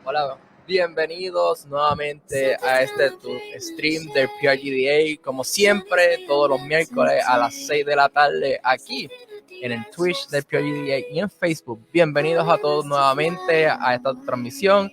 Hola, bienvenidos nuevamente a tu stream del PRGDA. Como siempre, todos los miércoles a las 6 de la tarde aquí en el Twitch del PRGDA y en Facebook. Bienvenidos a todos nuevamente a esta transmisión.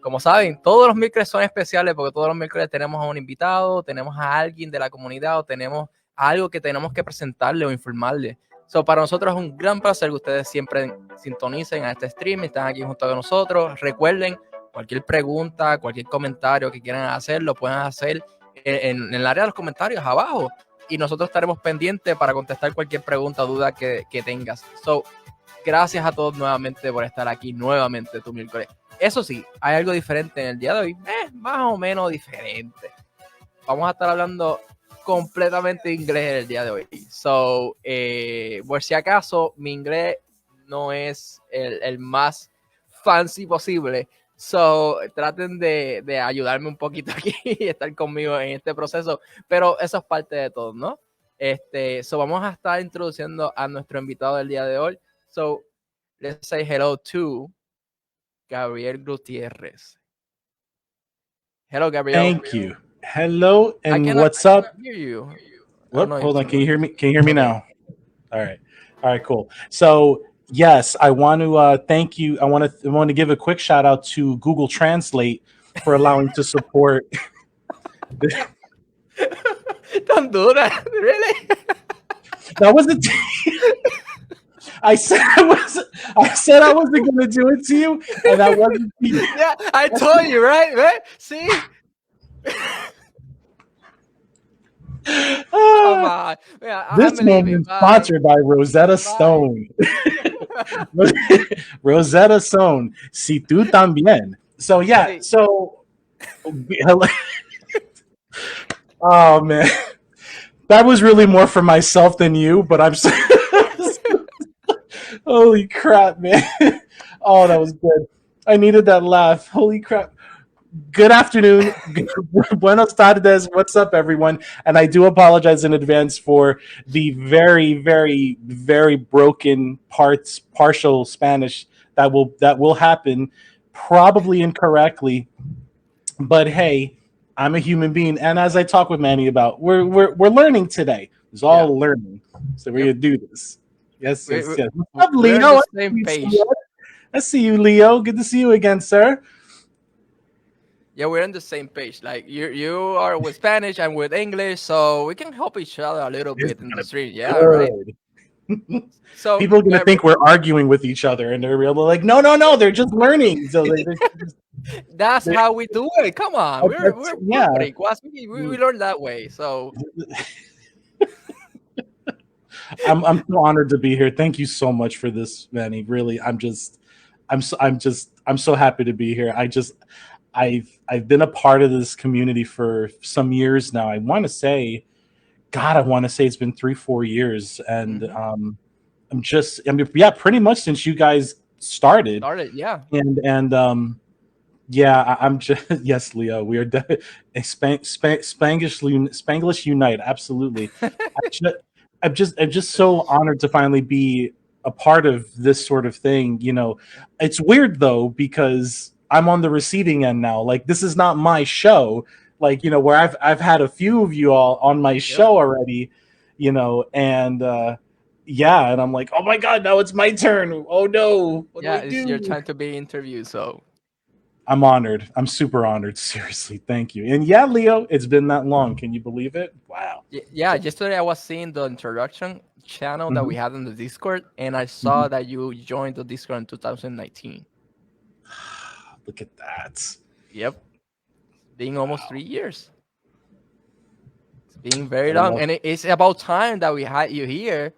Como saben, todos los miércoles son especiales porque todos los miércoles tenemos a un invitado, tenemos a alguien de la comunidad o tenemos algo que tenemos que presentarle o informarle. Para nosotros es un gran placer que ustedes siempre sintonicen a este stream y están aquí junto con nosotros. Recuerden, cualquier pregunta, cualquier comentario que quieran hacer, lo pueden hacer en el área de los comentarios abajo y nosotros estaremos pendientes para contestar cualquier pregunta o duda que tengas. Gracias a todos nuevamente por estar aquí nuevamente tu miércoles. Eso sí, hay algo diferente en el día de hoy, más o menos diferente. Vamos a estar hablando completamente inglés en el día de hoy. Por si acaso, mi inglés no es el más fancy posible. Traten de ayudarme un poquito aquí y estar conmigo en este proceso. Pero eso es parte de todo, ¿no? Vamos a estar introduciendo a nuestro invitado del día de hoy. Let's say hello to Gabriel Gutierrez. Hello, Gabriel. Thank you. Hello, and what's up? Hear you. Whoop, hold on. Can you hear me? Can you hear me now? All right, cool. So yes, I want to thank you. I want to give a quick shout out to Google Translate for allowing to support. Don't do that, really. That wasn't. I said I wasn't going to do it to you, and that wasn't. Yeah, I told you, right? See. Come on. Yeah, this moment is sponsored by Rosetta Stone. Rosetta Stone. Si tú también. So yeah. So. Oh man, that was really more for myself than you, but I'm. Holy crap, man. Oh, that was good. I needed that laugh. Holy crap. Good afternoon. Buenos tardes. What's up, everyone? And I do apologize in advance for the very, very, very broken partial Spanish that will happen, probably incorrectly. But hey, I'm a human being, and as I talk with Manny about, we're learning today. It's all learning. So we're gonna do this. Yes. What's up, Leo? I see you, Leo. Good to see you again, sir. Yeah, we're on the same page. Like you are with Spanish and with English, so we can help each other a little bit in the street. Yeah, right. So people are gonna think we're arguing with each other, and they're like, no, they're just learning. So that's how we do it. Come on, we're we learn that way. So. I'm so honored to be here. Thank you so much for this, Manny. Really, I'm so happy to be here. I've been a part of this community for some years now. I want to say it's been 3-4 years, and pretty much since you guys started. Yeah. And I'm just yes, Leo. We are Spanglish unite. Absolutely. I'm just so honored to finally be a part of this sort of thing. You know, it's weird though, because I'm on the receiving end now. Like, this is not my show. Like, you know, where I've had a few of you all on my show already, you know, and and I'm like, oh my God, now it's my turn. Oh no. What do I do? It's your time to be interviewed, so. I'm honored. I'm super honored. Seriously. Thank you. And yeah, Leo, it's been that long. Can you believe it? Wow. Yeah. Yesterday I was seeing the introduction channel that we had on the Discord, and I saw that you joined the Discord in 2019. Look at that. Yep. Being almost 3 years. It's being very long. And it's about time that we had you here.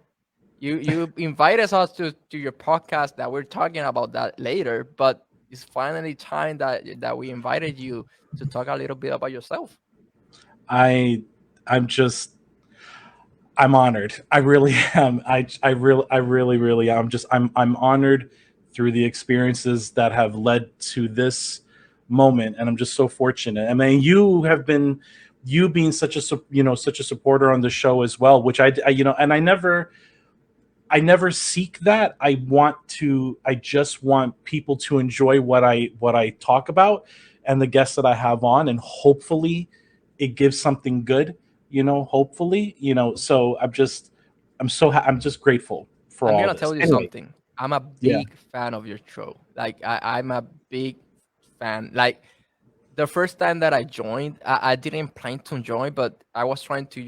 You invited us to your podcast that we're talking about that later, but it's finally time that we invited you to talk a little bit about yourself. I'm honored. I really am. I really am. I'm honored through the experiences that have led to this moment, and I'm just so fortunate. I mean, you being such a supporter on the show as well, which I I never seek that. I just want people to enjoy what I talk about and the guests that I have on, and hopefully it gives something good, hopefully, so I'm just grateful for I'm all gonna this. tell you Anyway, something. I'm a yeah. big fan of your show. Like I'm a big fan. Like the first time that I joined, I didn't plan to join, but I was trying to,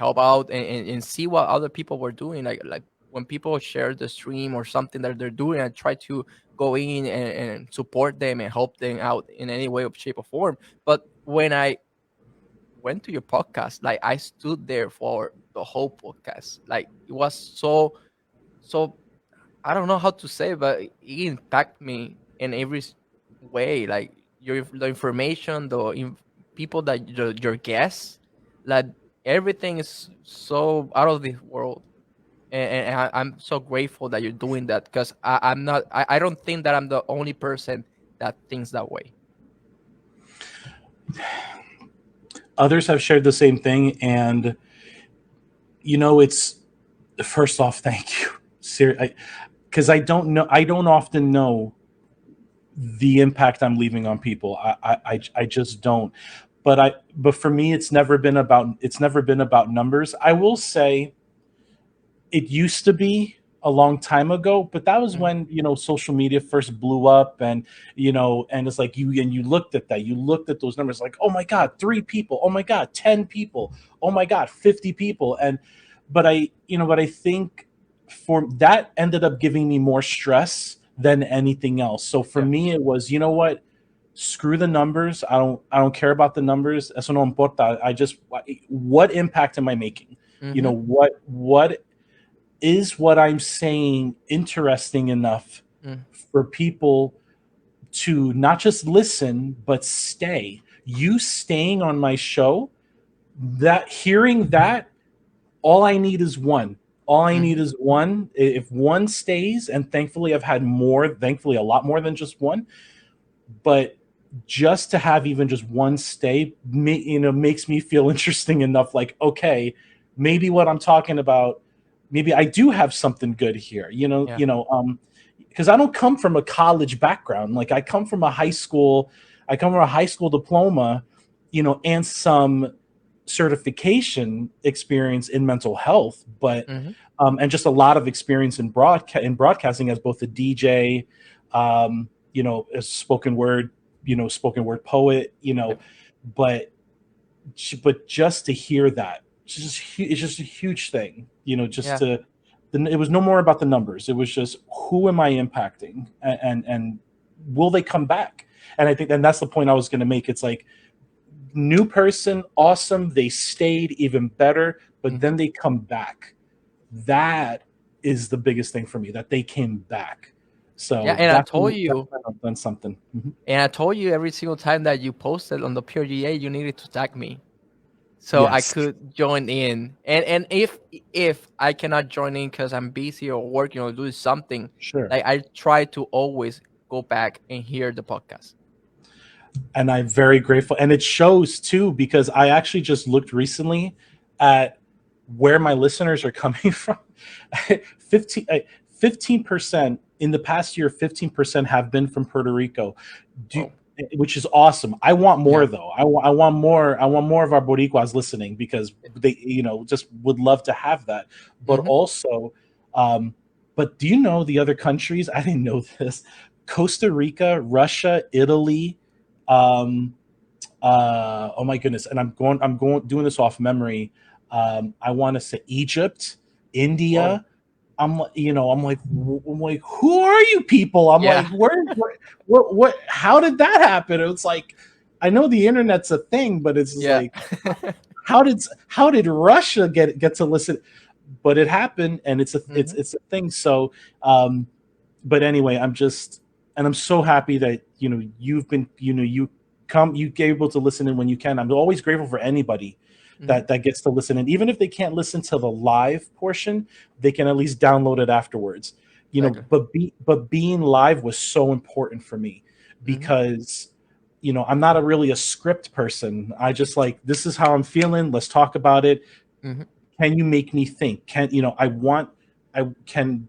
help out and see what other people were doing. Like when people share the stream or something that they're doing, I try to go in and support them and help them out in any way, of shape, or form. But when I went to your podcast, like I stood there for the whole podcast. Like it was so I don't know how to say, but it impacted me in every way. Like the information, people that your guests, like everything is so out of this world. And I'm so grateful that you're doing that, because I'm not. I don't think that I'm the only person that thinks that way. Others have shared the same thing, and it's first off, thank you. Because I don't often know the impact I'm leaving on people. I just don't. But for me, it's never been about numbers. I will say it used to be a long time ago, but that was Mhm. when social media first blew up, and it's like you looked at that, you looked at those numbers, like, oh my god, 3 people, oh my god, 10 people, oh my god, 50 people. And but I think for that ended up giving me more stress than anything else. So for Yeah. me, it was, what, screw the numbers. I don't care about the numbers. Eso no importa. I just, what impact am I making? Mm-hmm. What is what I'm saying interesting enough Mm. for people to not just listen but stay? You staying on my show, that hearing that, all I need is one. All I need Mm-hmm. is one. If one stays, and thankfully I've had more, thankfully a lot more than just one, but just to have even just one stay, makes me feel interesting enough. Like, okay, maybe what I'm talking about, maybe I do have something good here. Yeah. Because I don't come from a college background. Like I come from a high school. I come from a high school diploma, and some certification experience in mental health, but Mm-hmm. and just a lot of experience in broadcasting as both a DJ, as spoken word poet, Yeah. but just to hear that, it's just a huge thing, just Yeah. to. It was no more about the numbers. It was just, who am I impacting, and will they come back? And I think, and that's the point I was going to make. It's like, new person, awesome. They stayed, even better, but Mm-hmm. then they come back. That is the biggest thing for me, that they came back. Yeah. So And I told definitely, you, definitely I've done something. Mhm. and I told you every single time that you posted on the PRGA, you needed to tag me so I Yes, could join in. And if I cannot join in because I'm busy or working or doing something, sure. like I try to always go back and hear the podcast. And I'm very grateful. And it shows too, because I actually just looked recently at where my listeners are coming from. 15, 15% in the past year, 15% have been from Puerto Rico. Do, Well, which is awesome. I want more yeah. though. I want more. I want more of our Boricuas listening, because they, just would love to have that. But Mm-hmm. also, but do you know the other countries? I didn't know this. Costa Rica, Russia, Italy, um, oh my goodness, and I'm going doing this off memory. I want to say Egypt, Whoa. India. I'm like, who are you people? I'm Yeah. like, what, how did that happen? It's like, I know the internet's a thing, but it's just Yeah. like, how did Russia get to listen? But it happened, and Mm-hmm. it's a thing. So, um, but anyway, I'm so happy that you've been, you get able to listen in when you can. I'm always grateful for anybody Mm-hmm. that gets to listen, and even if they can't listen to the live portion, they can at least download it afterwards. Exactly. But being live was so important for me, Mm-hmm. because I'm not really a script person. I just, like, this is how I'm feeling, let's talk about it. Mm-hmm. can you make me think? Can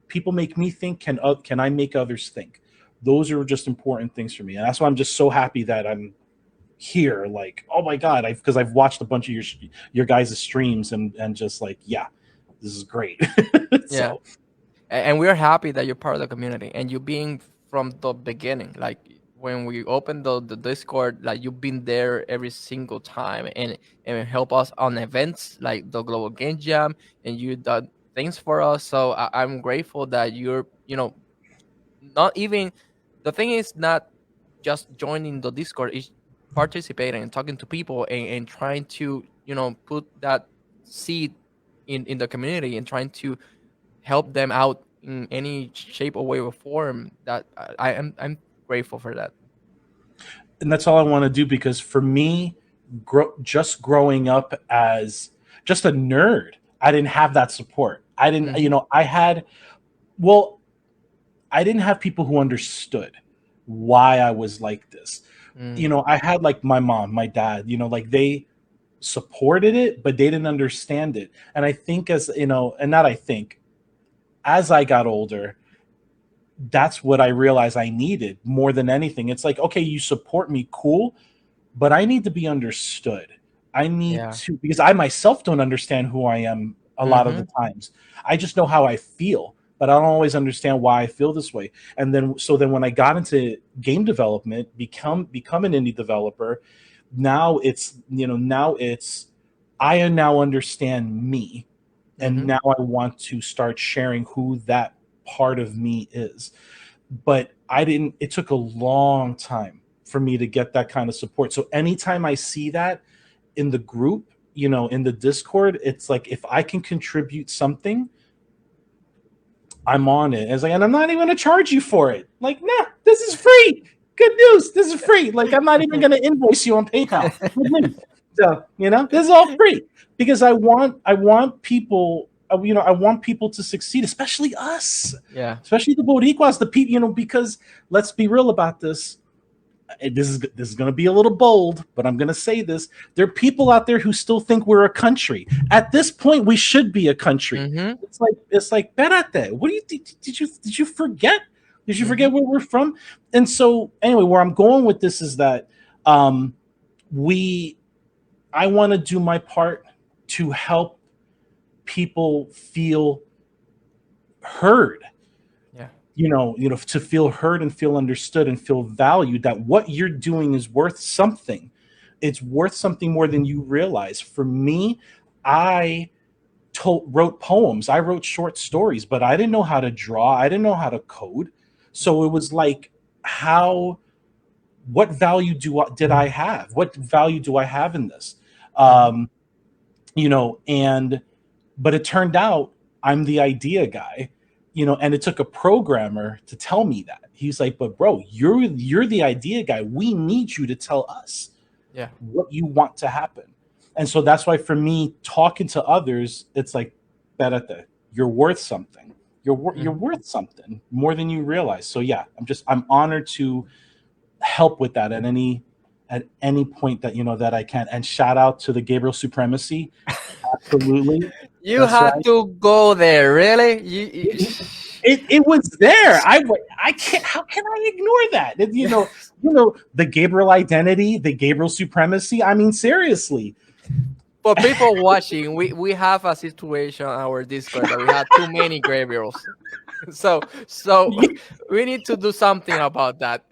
people make me think? Can I make others think? Those are just important things for me, and that's why I'm just so happy that I'm here. Like, oh my god, because I've watched a bunch of your guys' streams, and just like, yeah, this is great. Yeah. So And we're happy that you're part of the community and you being from the beginning. Like when we opened the Discord, like you've been there every single time and help us on events like the Global Game Jam, and you done things for us. So I'm grateful that you're, not even, the thing is not just joining the Discord, is participating and talking to people and trying to, put that seed in the community and trying to help them out in any shape or way or form. That I'm grateful for that. and that's all I want to do, because for me, just growing up as just a nerd, I didn't have that support. I didn't, Hmm. well, I didn't have people who understood why I was like this. Mm, I had like my mom, my dad, like they supported it, but they didn't understand it. And I think, and not I think, as I got older, that's what I realized I needed more than anything. It's like, okay, you support me, cool, but I need to be understood. I need yeah. to, because I myself don't understand who I am a lot of the Hmm. times. I just know how I feel, but I don't always understand why I feel this way. And then when I got into game development, become an indie developer, now it's I now understand me, and Hmm. now I want to start sharing who that part of me is. But I didn't, it took a long time for me to get that kind of support. So anytime I see that in the group, in the Discord, it's like, if I can contribute something, I'm on it. It's like, and I'm not even going to charge you for it. Like, nah, this is free. Good news. This is free. Like, I'm not even going to invoice you on PayPal. Good news. So, this is all free, because I want people, I want people to succeed, especially us, Yeah. especially the Boricuas, the people, because let's be real about this. This is going to be a little bold, but I'm going to say this. There are people out there who still think we're a country. At this point, we should be a country. Hmm. It's like Perate. What do you did you forget? Did you Hmm. forget where we're from? And so anyway, where I'm going with this is that um, we I want to do my part to help people feel heard, Yeah. to feel heard and feel understood and feel valued, that what you're doing is worth something. It's worth something more than you realize. For me, I wrote poems, I wrote short stories, but I didn't know how to draw, I didn't know how to code. So it was like, how what value did I have? What value do I have in this? Hmm. Um, and but it turned out I'm the idea guy, and it took a programmer to tell me that. He's like, but bro, you're the idea guy. We need you to tell us Yeah. what you want to happen. And so that's why, for me, talking to others, it's like, Perete, you're worth something. You're Hmm. worth something more than you realize. So yeah, I'm honored to help with that at any point that I can. And shout out to the Gabriel Supremacy. Absolutely. You That's had right. to go there, really? It was there. I can't. How can I ignore that? The Gabriel identity, the Gabriel supremacy. I mean, seriously. For people watching, we have a situation on our Discord that we had too many Gabriels. So we need to do something about that.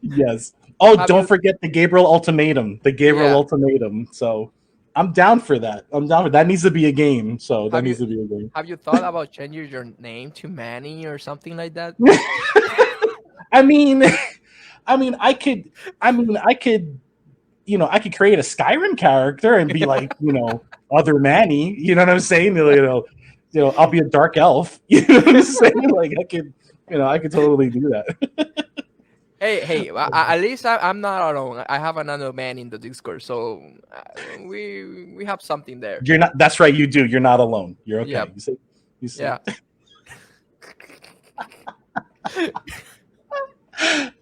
Yes. Oh, Have don't you forget the Gabriel ultimatum. The Gabriel yeah. ultimatum. So I'm down for that. I'm down for that. Needs to be a game. So that Have you needs to be a game. have you thought about changing your name to Manny or something like that? I mean, I mean, I could. I could create a Skyrim character and be like, other Manny. You know what I'm saying? I'll be a dark elf. You know what I'm saying? Like, I could totally do that. Hey, at least I'm not alone. I have another man in the Discord, so we have something there. You're not. That's right. You do. You're not alone. You're Yeah, okay. You see. You see. yeah. I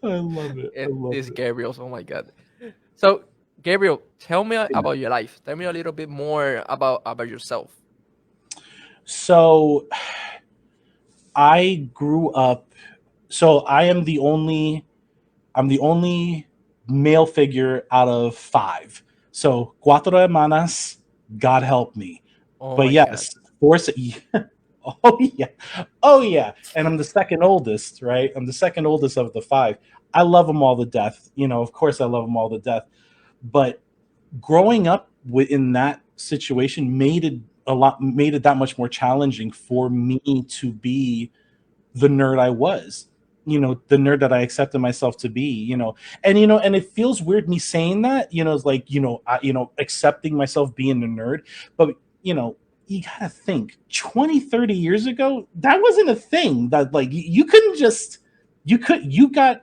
love it. I love This it. Gabriel's. Oh my god. So Gabriel, tell me about your life. Tell me a little bit more about yourself. So I grew up. So I'm the only male figure out of five. So cuatro hermanas, God help me. Oh But my God. yes, four. Oh yeah, oh yeah. And I'm the second oldest, right? I'm the second oldest of the five. I love them all to death. Of course, I love them all to death. But growing up in that situation made it that much more challenging for me to be the nerd I was, the nerd that I accepted myself to be, and it feels weird me saying that, it's like, accepting myself being a nerd, but you gotta think 20, 30 years ago, that wasn't a thing that like you couldn't just, you got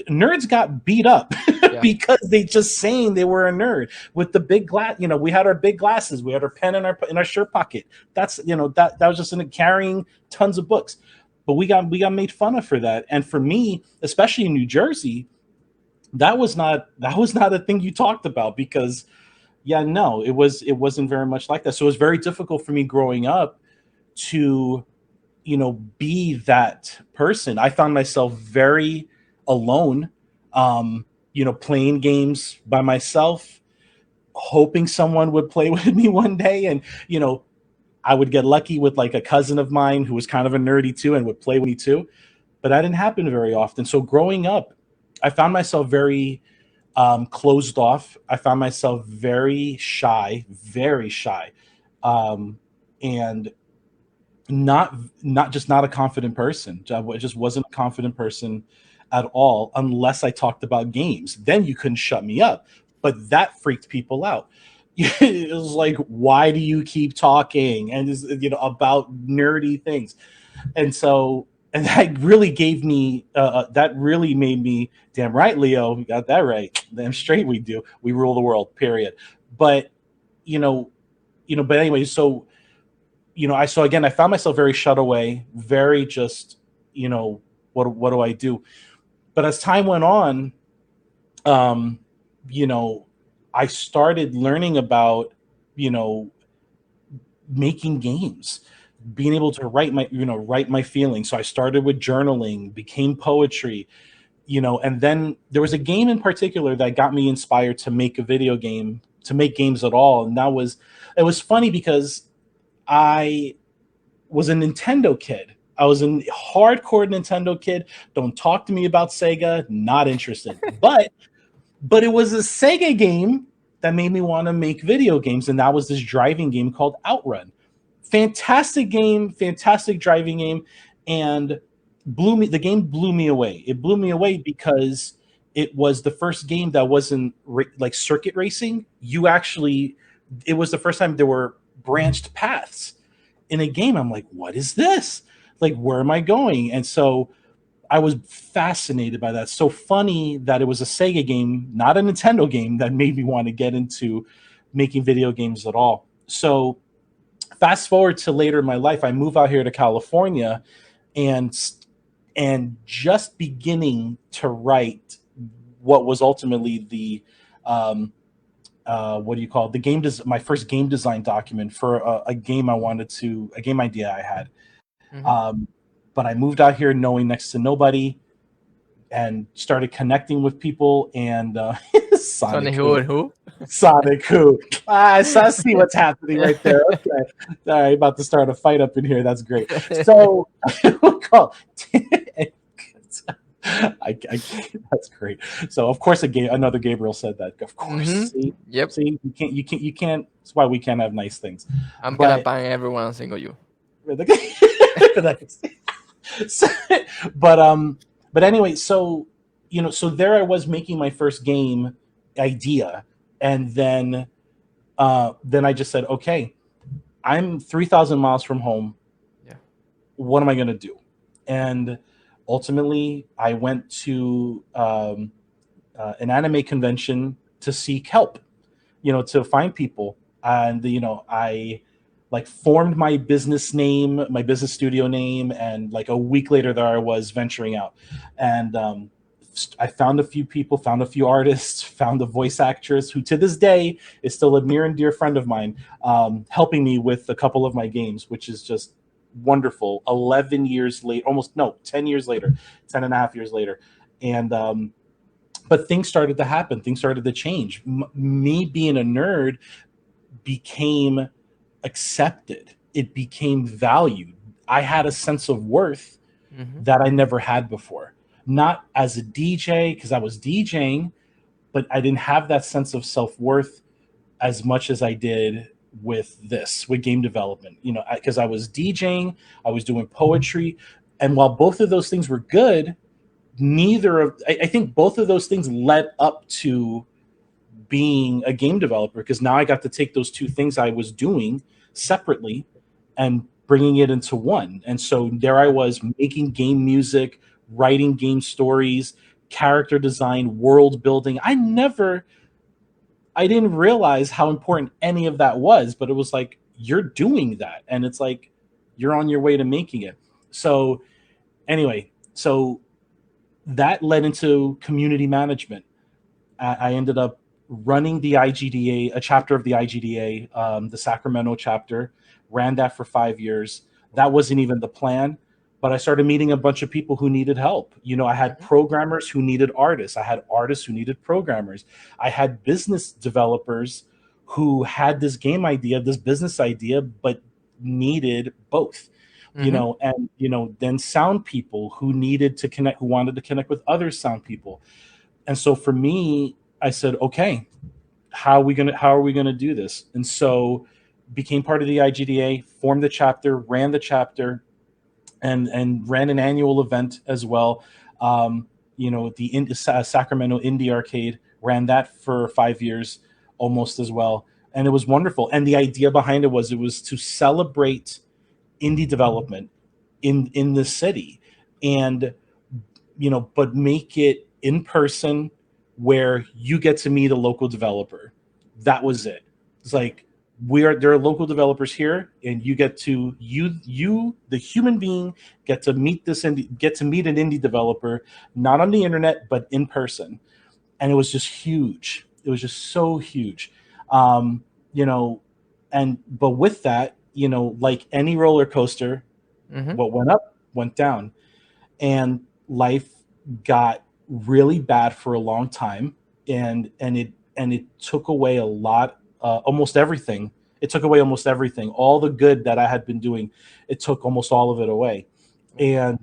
nerds got beat up Yeah. because they just saying they were a nerd with the big glass. We had our big glasses, we had our pen in our shirt pocket. That's that was just in carrying tons of books. But we got made fun of for that. And for me, especially in New Jersey, that was not a thing you talked about because yeah, no, it wasn't very much like that. So it was very difficult for me growing up to be that person. I found myself very alone, playing games by myself, hoping someone would play with me one day. And I would get lucky with like a cousin of mine who was kind of a nerdy too and would play with me too, but that didn't happen very often. So growing up, I found myself very closed off. I found myself very shy, and not a confident person. I just wasn't a confident person at all unless I talked about games. Then you couldn't shut me up. But that freaked people out. It was like, why do you keep talking and about nerdy things? And that really gave me that really made me, damn right, Leo, you got that right, damn straight we do, we rule the world, period. But you know but anyway, so I found myself very shut away, very just, what do I do? But as time went on, um, you know, I started learning about, you know, making games, being able to write my feelings. So I started with journaling, became poetry, and then there was a game in particular that got me inspired to make a video game, to make games at all. And it was funny because I was a Nintendo kid. I was a hardcore Nintendo kid. Don't talk to me about Sega. Not interested. But it was a Sega game that made me want to make video games, and that was this driving game called Outrun. Fantastic game, fantastic driving game, and the game blew me away. It blew me away because it was the first game that wasn't like circuit racing. It was the first time there were branched paths in a game. I'm like, what is this? Like, where am I going? And so I was fascinated by that. So funny that it was a Sega game, not a Nintendo game, that made me want to get into making video games at all. So fast forward to later in my life, I move out here to California and just beginning to write what was ultimately the what do you call it? My first game design document for a game a game idea I had. Mm-hmm. But I moved out here knowing next to nobody and started connecting with people and Sonic who and who? Sonic who. I see what's happening right there. Okay. All right, about to start a fight up in here. That's great. So that's great. So of course another Gabriel said that. Of course. Mm-hmm. Yep. See, you can't. That's why we can't have nice things. I'm gonna ban everyone single you. So, but anyway, so there I was making my first game idea, and then I just said, okay, I'm 3,000 miles from home. Yeah. What am I gonna do? And ultimately, I went to an anime convention to seek help, to find people, and I like formed my business name, my business studio name, and like a week later there I was venturing out. And I found a few people, found a few artists, found a voice actress who to this day is still a near and dear friend of mine, helping me with a couple of my games, which is just wonderful. 11 years late, almost, no, 10 years later, 10 and a half years later. And, but things started to happen. Things started to change. Me being a nerd became accepted. It became valued. I had a sense of worth that I never had before. Not as a DJ, because I was DJing, but I didn't have that sense of self-worth as much as I did with game development. You know, because I was DJing, I was doing poetry, and while both of those things were good, I think both of those things led up to being a game developer, because now I got to take those two things I was doing separately and bringing it into one. And so there I was, making game music, writing game stories, character design, world building. I didn't realize how important any of that was, but it was like, you're doing that. And it's like, you're on your way to making it. So anyway, so that led into community management. I ended up running the IGDA, a chapter of the IGDA, the Sacramento chapter, ran that for 5 years. That wasn't even the plan, but I started meeting a bunch of people who needed help. You know, I had programmers who needed artists. I had artists who needed programmers. I had business developers who had this game idea, this business idea, but needed both. You know, and, you know, then sound people who needed to connect, who wanted to connect with other sound people. And so for me, I said, okay, how are we gonna do this? And so became part of the IGDA, formed the chapter, ran the chapter, and ran an annual event as well. You know, the Sacramento Indie Arcade, ran that for 5 years almost as well. And it was wonderful. And the idea behind it was to celebrate indie development in the city, and, you know, but make it in person where you get to meet a local developer. That was it. It's like, there are local developers here, and you get to the human being get to meet an indie developer, not on the internet but in person. And it was just huge. It was just so huge. You know, but with that, you know, like any roller coaster, what went up went down, and life got really bad for a long time, and it took away a lot, almost everything. It took away almost everything. All the good that I had been doing, it took almost all of it away, and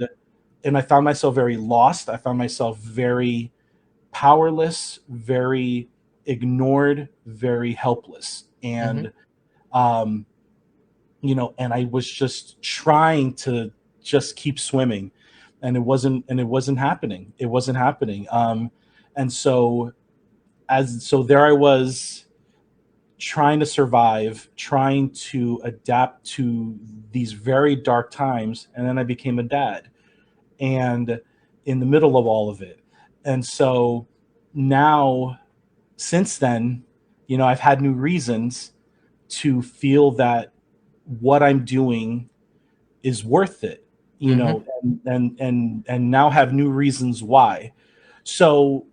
I found myself very lost. I found myself very powerless, very ignored, very helpless, and you know, and I was just trying to just keep swimming, and it wasn't happening. It wasn't happening. And so there I was, trying to survive, trying to adapt to these very dark times, and then I became a dad, and in the middle of all of it. And so now, since then, you know, I've had new reasons to feel that what I'm doing is worth it, you know, and now have new reasons why. So,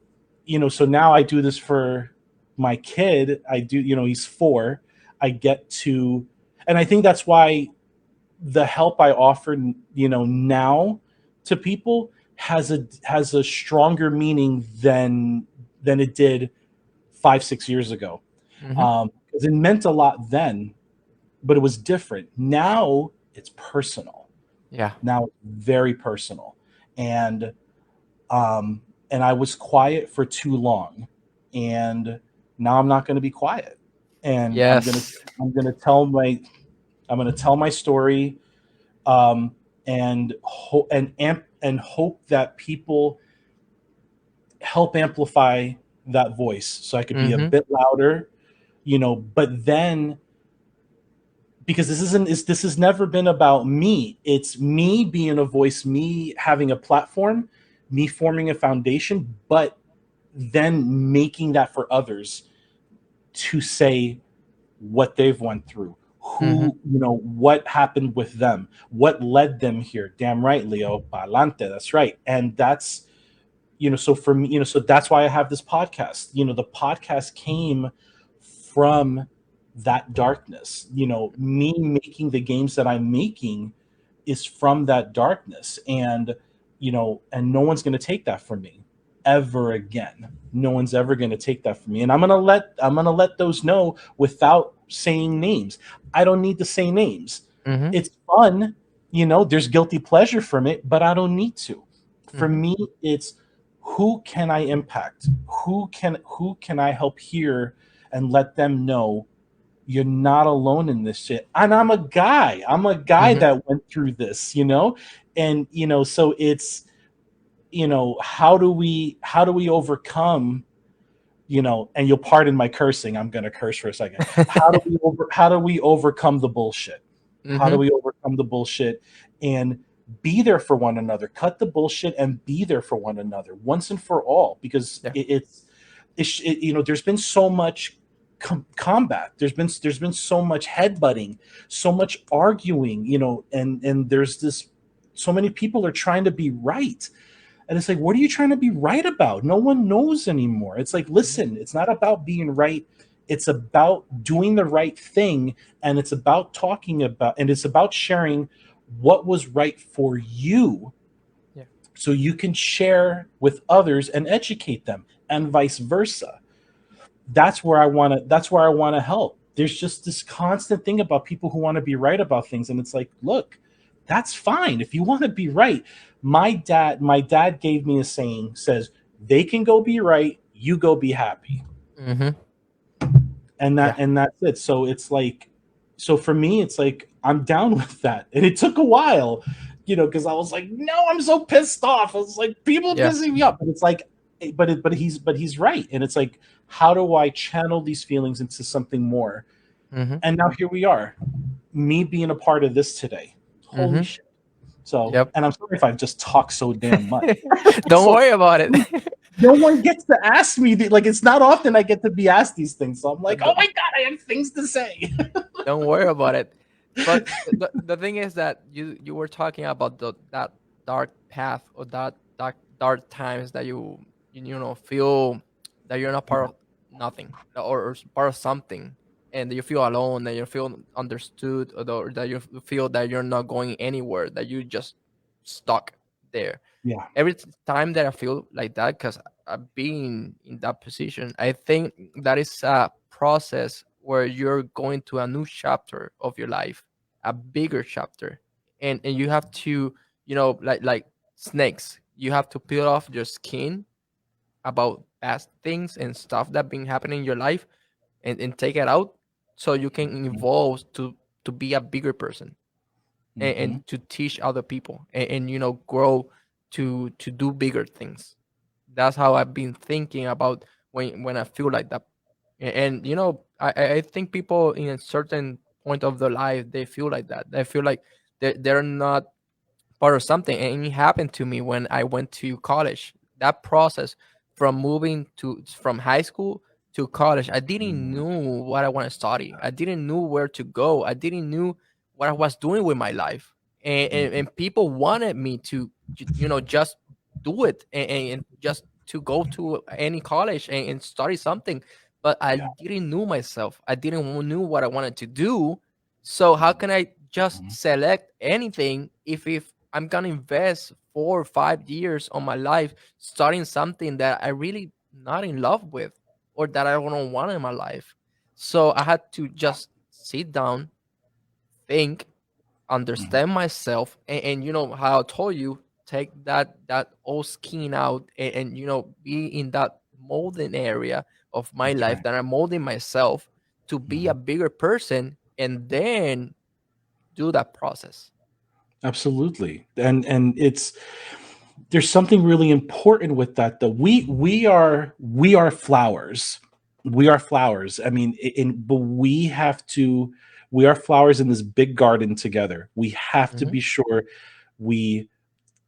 you know, so now I do this for my kid. I do, you know, he's 4. I get to, and I think that's why the help I offer, you know, now to people has a stronger meaning than it did 5-6 years ago. Because it meant a lot then, but it was different. Now it's personal. Yeah. Now it's very personal. And I was quiet for too long, and now I'm not going to be quiet. And Yes. I'm going to tell my story, and hope that people help amplify that voice, so I could be a bit louder, you know. But then, because this has never been about me. It's me being a voice, me having a platform, me forming a foundation, but then making that for others to say what they've went through, who, you know, what happened with them, what led them here. Damn right, Leo, pa'lante, that's right. And that's so for me, so that's why I have this podcast. The podcast came from that darkness. Me making the games that I'm making is from that darkness. And and no one's going to take that from me ever again. No one's ever going to take that from me. And I'm going to let those know without saying names. I don't need to say names. Mm-hmm. It's fun, there's guilty pleasure from it, but I don't need to. For Mm-hmm. me, it's who can I impact? Who can I help here and let them know you're not alone in this shit. And I'm a guy Mm-hmm. that went through this, and so it's, how do we overcome, and you'll pardon my cursing, I'm going to curse for a second. How do we overcome the bullshit? How do Mm-hmm. we overcome the bullshit and be there for one another? Cut the bullshit and be there for one another once and for all, because Yeah. there's been so much combat. There's been so much headbutting, so much arguing, and there's this, so many people are trying to be right. And it's like, what are you trying to be right about? No one knows anymore. It's like, listen, it's not about being right. It's about doing the right thing. And it's about talking about, and it's about sharing what was right for you. Yeah. So you can share with others and educate them, and vice versa. That's where I want to help. There's just this constant thing about people who want to be right about things. And it's like, look, that's fine. If you want to be right, my dad gave me a saying, says, they can go be right, you go be happy. Mm-hmm. And Yeah. that's it. So it's like, so for me, it's like, I'm down with that. And it took a while, because I was like, no, I'm so pissed off. I was like, people Yeah. pissing me off. But it's like, but he's right. And it's like, how do I channel these feelings into something more? Mm-hmm. And now here we are, me being a part of this today. Holy Mm-hmm. shit. So, Yep. and I'm sorry if I've just talked so damn much. Don't So worry about it. no one gets to ask me, like, it's not often I get to be asked these things. So I'm like, oh my Don't God, I have things to say. don't worry about it. But the thing is that you were talking about that dark path, or that dark times that you feel that you're not part of nothing, or part of something, and you feel alone, that you feel understood, or that you feel that you're not going anywhere, that you just stuck there. Yeah. Every time that I feel like that, because I've been in that position, I think that is a process where you're going to a new chapter of your life, a bigger chapter, and you have to, like snakes, you have to peel off your skin about past things and stuff that been happening in your life, and take it out, so you can evolve to be a bigger person, Mm-hmm. and to teach other people, and grow to do bigger things. That's how I've been thinking about when I feel like that. And I think people in a certain point of their life, they feel like that. They feel like they're not part of something. And it happened to me when I went to college. That process, from moving to from high school to college, I didn't know what I want to study. I didn't know where to go. I didn't know what I was doing with my life. And people wanted me to just do it, and just to go to any college, and study something. But I Yeah. didn't know myself. I didn't know what I wanted to do. So how can I just select anything if I'm gonna invest 4 or 5 years on my life starting something that I really not in love with, or that I don't want in my life? So I had to just sit down, think, Mhm. understand myself, and how I told you, take that old skin out, and be in that molding area of my That's life, right. that I'm molding myself to be a Mhm. bigger person, and then do that process. Absolutely. And there's something really important with that, though. We are flowers. We are flowers. I mean, but we are flowers in this big garden together. We have to Hmm. be sure we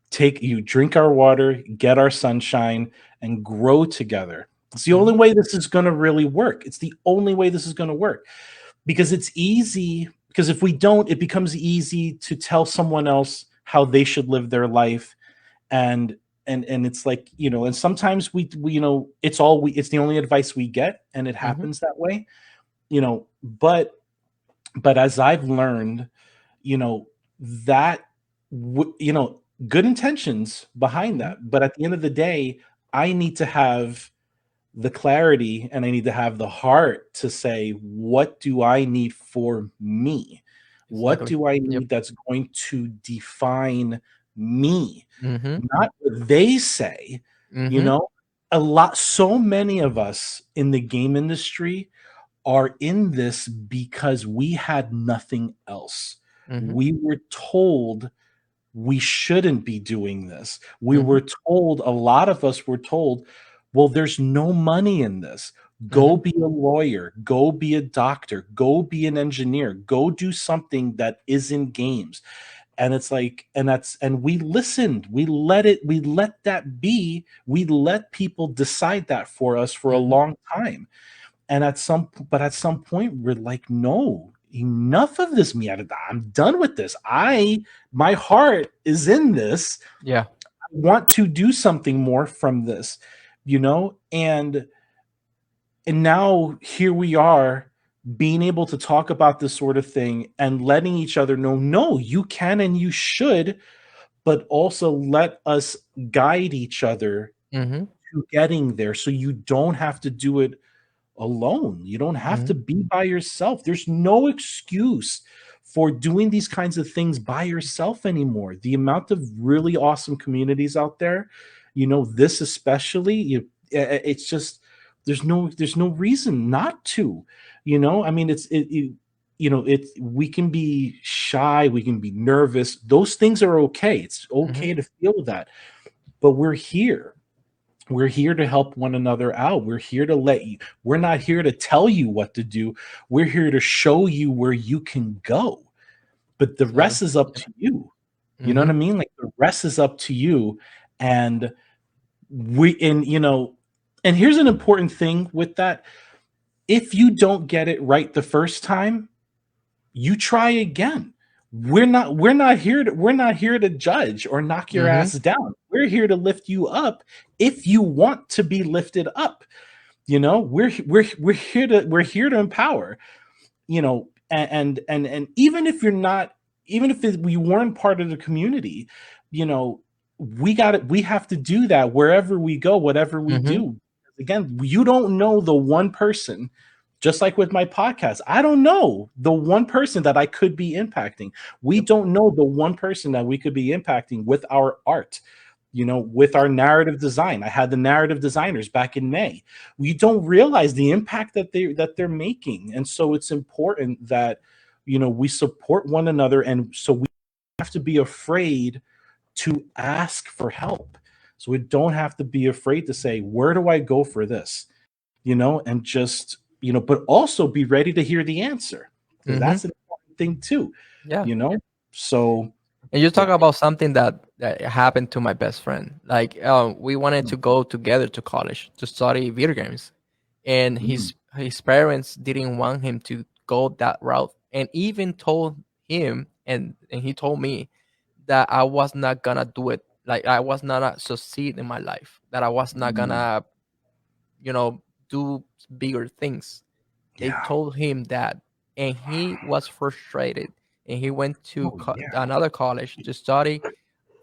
drink our water, get our sunshine, and grow together. It's the only Hmm. way this is going to really work. It's the only way this is going to work, because it's easy. Because if we don't, it becomes easy to tell someone else how they should live their life, and and it's like, and sometimes we it's the only advice we get, and it Mm-hmm. happens that way, but as I've learned, you know, that good intentions behind Mm-hmm. that, but at the end of the day, I need to have the clarity, and I need to have the heart to say, what do I need for me? What Exactly. do I Yep. need that's going to define me? Mm-hmm. Not what they say, you Mm-hmm. know? So many of us in the game industry are in this because we had nothing else. Mm-hmm. We were told we shouldn't be doing this. We Mm-hmm. were told, a lot of us were told, well, there's no money in this. Go Mm-hmm. be a lawyer, go be a doctor, go be an engineer, go do something that isn't games. And it's like, and we listened, we let that be, we let people decide that for us for a Mm-hmm. long time. And at some point, we're like, no, enough of this mierda. I'm done with this. My heart is in this. Yeah. I want to do something more from this, and now here we are, being able to talk about this sort of thing and letting each other know, no, you can and you should, but also let us guide each other Mm-hmm. to getting there, so you don't have to do it alone. You don't have Mm-hmm. to be by yourself. There's no excuse for doing these kinds of things by yourself anymore. The amount of really awesome communities out there, this especially, it's just, there's no reason not to. I mean, we can be shy, we can be nervous. Those things are okay. It's Mm-hmm. okay to feel that, but we're here to help one another out. We're not here to tell you what to do. We're here to show you where you can go. But the Exactly. rest is up Yep. to you. You know what Mm-hmm. I mean? Like, the rest is up to you. And we and you know, and here's an important thing with that. If you don't get it right the first time, you try again. We're not here to judge or knock your Mm-hmm. ass down. We're here to lift you up if you want to be lifted up. We're here to empower. And even if you're not, even if we weren't part of the community, you know we have to do that wherever we go, whatever we Mm-hmm. do. Again, you don't know the one person. Just like with my podcast, I don't know the one person that I could be impacting. We Yep. don't know the one person that we could be impacting with our art, with our narrative design. I had the narrative designers back in May. We don't realize the impact that they're making. And so it's important that we support one another, and so we have to be afraid to ask for help. So we don't have to be afraid to say, where do I go for this? And just, but also be ready to hear the answer, because Mm-hmm. that's an important thing too, Yeah. you know? So, And you talk yeah. about something that happened to my best friend. Like, we wanted to go together to college to study video games, and Mm, his parents didn't want him to go that route, and even told him, and he told me that I was not gonna do it. Like, I was not gonna succeed in my life. That I was not mm, gonna, you know, do bigger things. They yeah. told him that, and he was frustrated, and he went to Oh, yeah. another college to study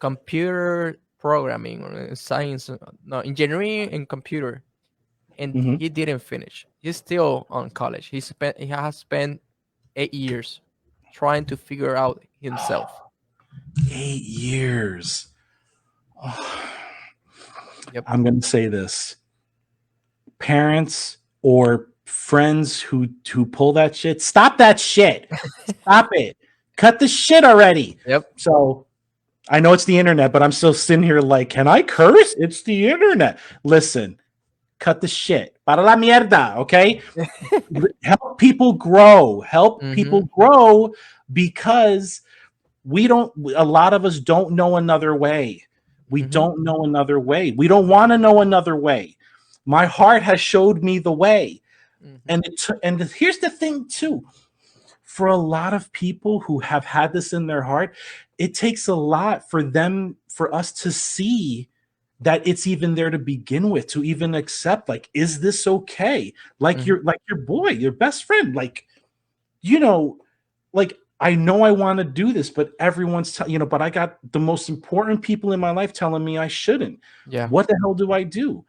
computer programming or science, no, engineering and computer, and Hmm. he didn't finish. He's still on college. He has spent 8 years trying to figure out himself. 8 years. Yep. I'm going to say this: parents or friends who pull that shit, stop that shit. Stop it. Cut the shit already. Yep. So I know it's the internet, but I'm still sitting here like, can I curse? It's the internet. Listen, cut the shit. Para la mierda, okay? Help people grow. Help Mm-hmm. people grow, because a lot of us don't know another way. We Mm-hmm. don't know another way. We don't want to know another way. My heart has showed me the way. Mm-hmm. And here's the thing too. For a lot of people who have had this in their heart, it takes a lot for us to see that it's even there to begin with, to even accept, like, is this okay? Like your boy, your best friend, like, you know, like, I know I want to do this, but everyone's but I got the most important people in my life telling me I shouldn't. Yeah. What the hell do I do?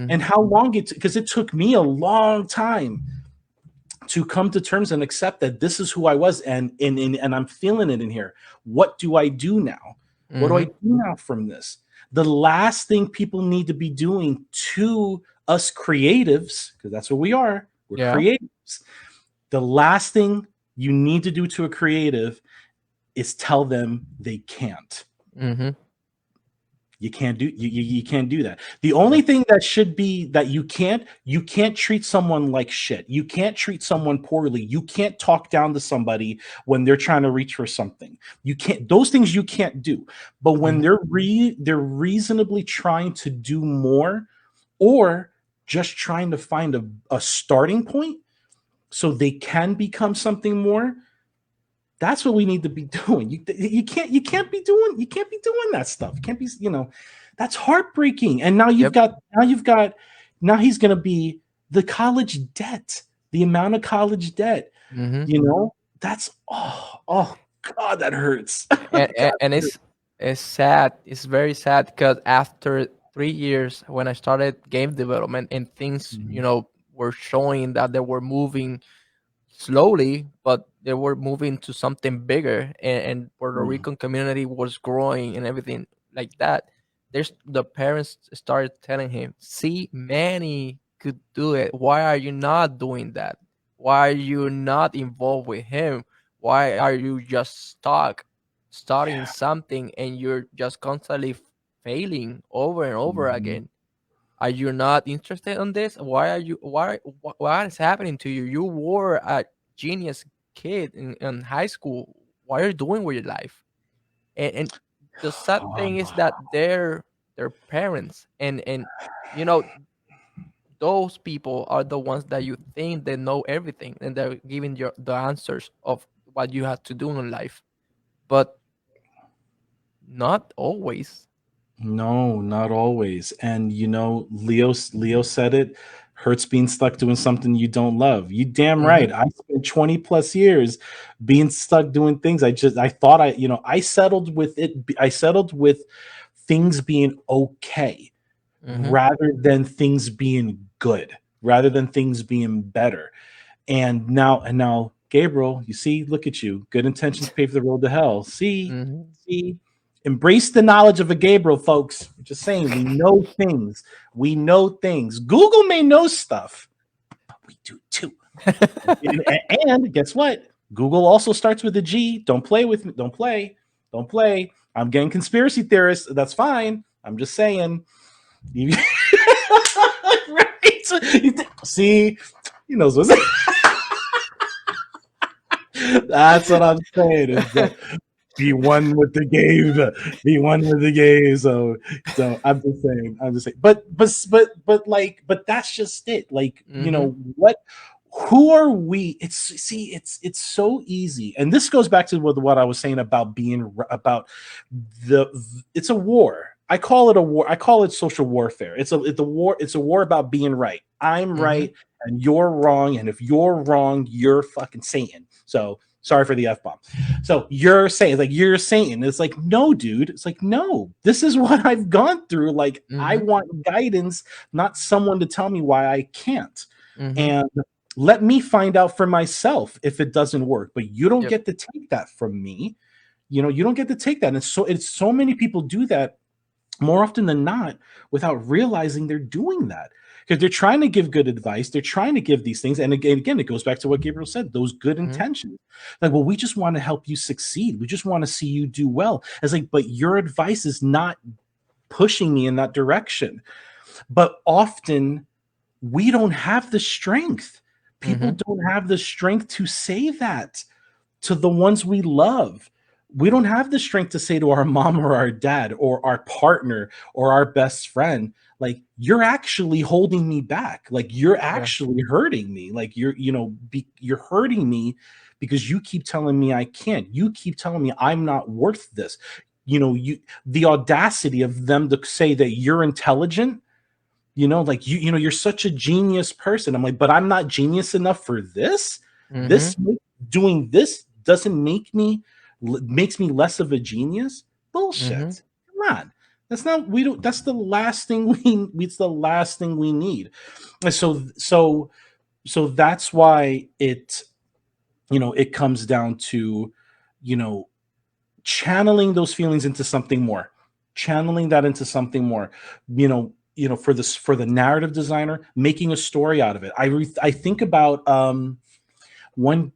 And how long because it took me a long time to come to terms and accept that this is who I was, and I'm feeling it in here. What do I do now? What do I do now from this? The last thing people need to be doing to us creatives, because that's what we are, we're Yeah. creatives. The last thing you need to do to a creative is tell them they can't. You can't do you can't do that. The only thing that should be that you can't treat someone like shit. You can't treat someone poorly. You can't talk down to somebody when they're trying to reach for something. You can't, those things you can't do. But when they're reasonably trying to do more, or just trying to find a starting point so they can become something more, that's what we need to be doing. You can't be doing that stuff. You can't be, that's heartbreaking. And now you've got now he's gonna be the college debt, the amount of college debt. That's oh God, that hurts. And it's sad. It's very sad because after 3 years, when I started game development and things, were showing that they were moving slowly, but they were moving to something bigger, and Puerto Rican community was growing and everything like that. There's the parents started telling him, "See, Manny could do it. Why are you not doing that? Why are you not involved with him? Why are you just stuck starting something and you're just constantly failing over and over again? Are you not interested in this? Why are you what is happening to you? You were a genius kid in high school. What are you doing with your life?" And the sad thing is that they're parents, and you know those people are the ones that you think they know everything, and they're giving you the answers of what you have to do in life, but not always. No, not always. And Leo said it, hurts being stuck doing something you don't love. You damn Hmm. right. I spent 20 plus years being stuck doing things. I thought I settled with it. I settled with things being okay Hmm. rather than things being good, rather than things being better. And now, Gabriel, you see, look at you. Good intentions pave the road to hell. Hmm. See, embrace the knowledge of a Gabriel, folks. I'm just saying, we know things. We know things. Google may know stuff, but we do too. And guess what? Google also starts with a G. Don't play with me. Don't play. Don't play. I'm getting conspiracy theorists. That's fine. I'm just saying. Right? See, he knows what's. That's what I'm saying. Is that be one with the game. Be one with the game. So I'm just saying. But that's just it. Like, Hmm. what? Who are we? It's so easy, and this goes back to what I was saying about about the. It's a war. I call it a war. I call it social warfare. It's a war. It's a war about being right. I'm Hmm. right and you're wrong, and if you're wrong, you're fucking Satan. So sorry for the F bomb. So you're saying, like, you're Satan. It's like, no, dude. It's like, no, this is what I've gone through. Like, I Hmm. want guidance, not someone to tell me why I can't. Hmm. And let me find out for myself if it doesn't work. But you don't Yep. get to take that from me. You don't get to take that. And it's so many people do that more often than not without realizing they're doing that, because they're trying to give good advice, they're trying to give these things, and again, it goes back to what Gabriel said, those good Hmm. intentions, like, well, we just want to help you succeed, we just want to see you do well. It's like, but your advice is not pushing me in that direction. But often we don't have the strength, people Hmm. don't have the strength to say that to the ones we love. We don't have the strength to say to our mom or our dad or our partner or our best friend, like, you're actually holding me back. Like, you're Yeah. actually hurting me. Like, you're hurting me because you keep telling me I can't. You keep telling me I'm not worth this. the audacity of them to say that you're intelligent, like you're such a genius person. I'm like, but I'm not genius enough for this. This doing this doesn't makes me less of a genius. Bullshit. Come on. That's not we don't that's the last thing it's the last thing we need. And so that's why it comes down to channeling those feelings into something more. Channeling that into something more. For the narrative designer, making a story out of it. I think about one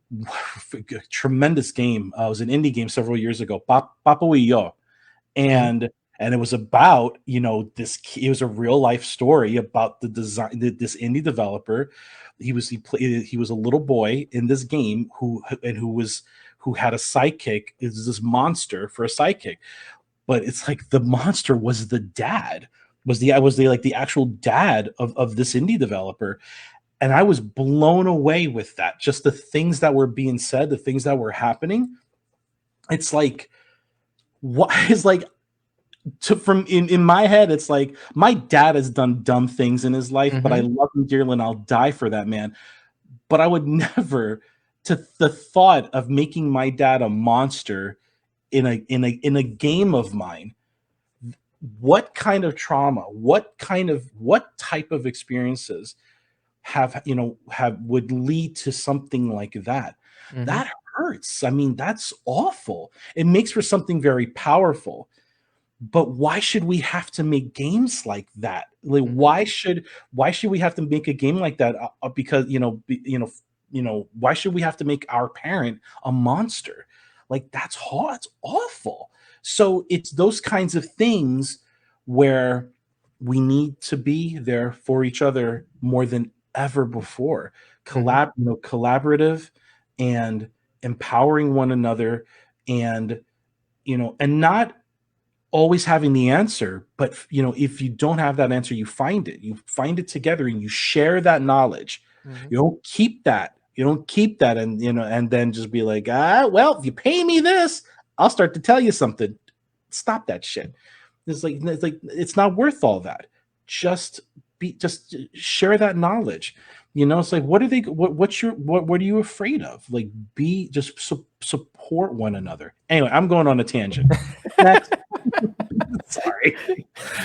tremendous game. It was an indie game several years ago, Papa Yo, and it was about this. It was a real life story about the design. This indie developer, he was a little boy in this game who had a sidekick. Is this monster for a sidekick? But it's like the monster was the dad. Was the actual dad of this indie developer. And I was blown away with that. Just the things that were being said, the things that were happening. It's like, what is like in my head, it's like my dad has done dumb things in his life, but I love him dearly and I'll die for that man. But I would never, to the thought of making my dad a monster in a game of mine. What kind of trauma, what type of experiences would lead to something like that? That hurts. I mean, that's awful. It makes for something very powerful. But why should we have to make games like that? Like, why should we have to make a game like that? Because why should we have to make our parent a monster? Like, that's hard. It's awful. So it's those kinds of things where we need to be there for each other more than ever before. Collaborative and empowering one another, and not always having the answer, but if you don't have that answer, you find it together and you share that knowledge. You don't keep that. And then just be like, well, if you pay me this, I'll start to tell you something. Stop that shit. It's like it's not worth all that. Just share that knowledge. It's like, what are you afraid of? Like, support one another. Anyway, I'm going on a tangent. Sorry.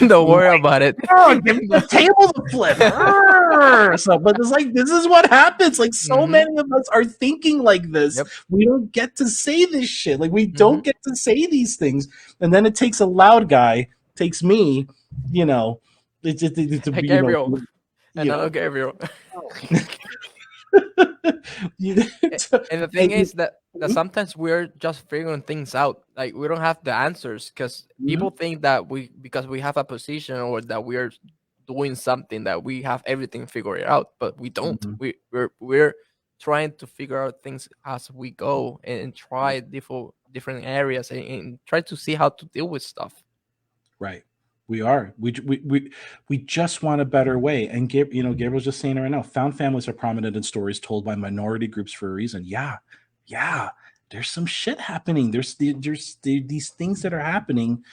Don't worry about it. Oh, give me the table to flip. But it's like, this is what happens. Like, so many of us are thinking like this. Yep. We don't get to say this shit. Like, we don't get to say these things. And then it takes a loud guy, takes me, to Hey, Gabriel. Another Gabriel. And the thing is that sometimes we're just figuring things out. Like, we don't have the answers because people think that because we have a position or that we are doing something that we have everything figured out, but we don't. We're trying to figure out things as we go and try different areas and try to see how to deal with stuff. Right. We are. We just want a better way. And Gabriel's just saying it right now. Found families are prominent in stories told by minority groups for a reason. Yeah. There's some shit happening. There's these things that are happening,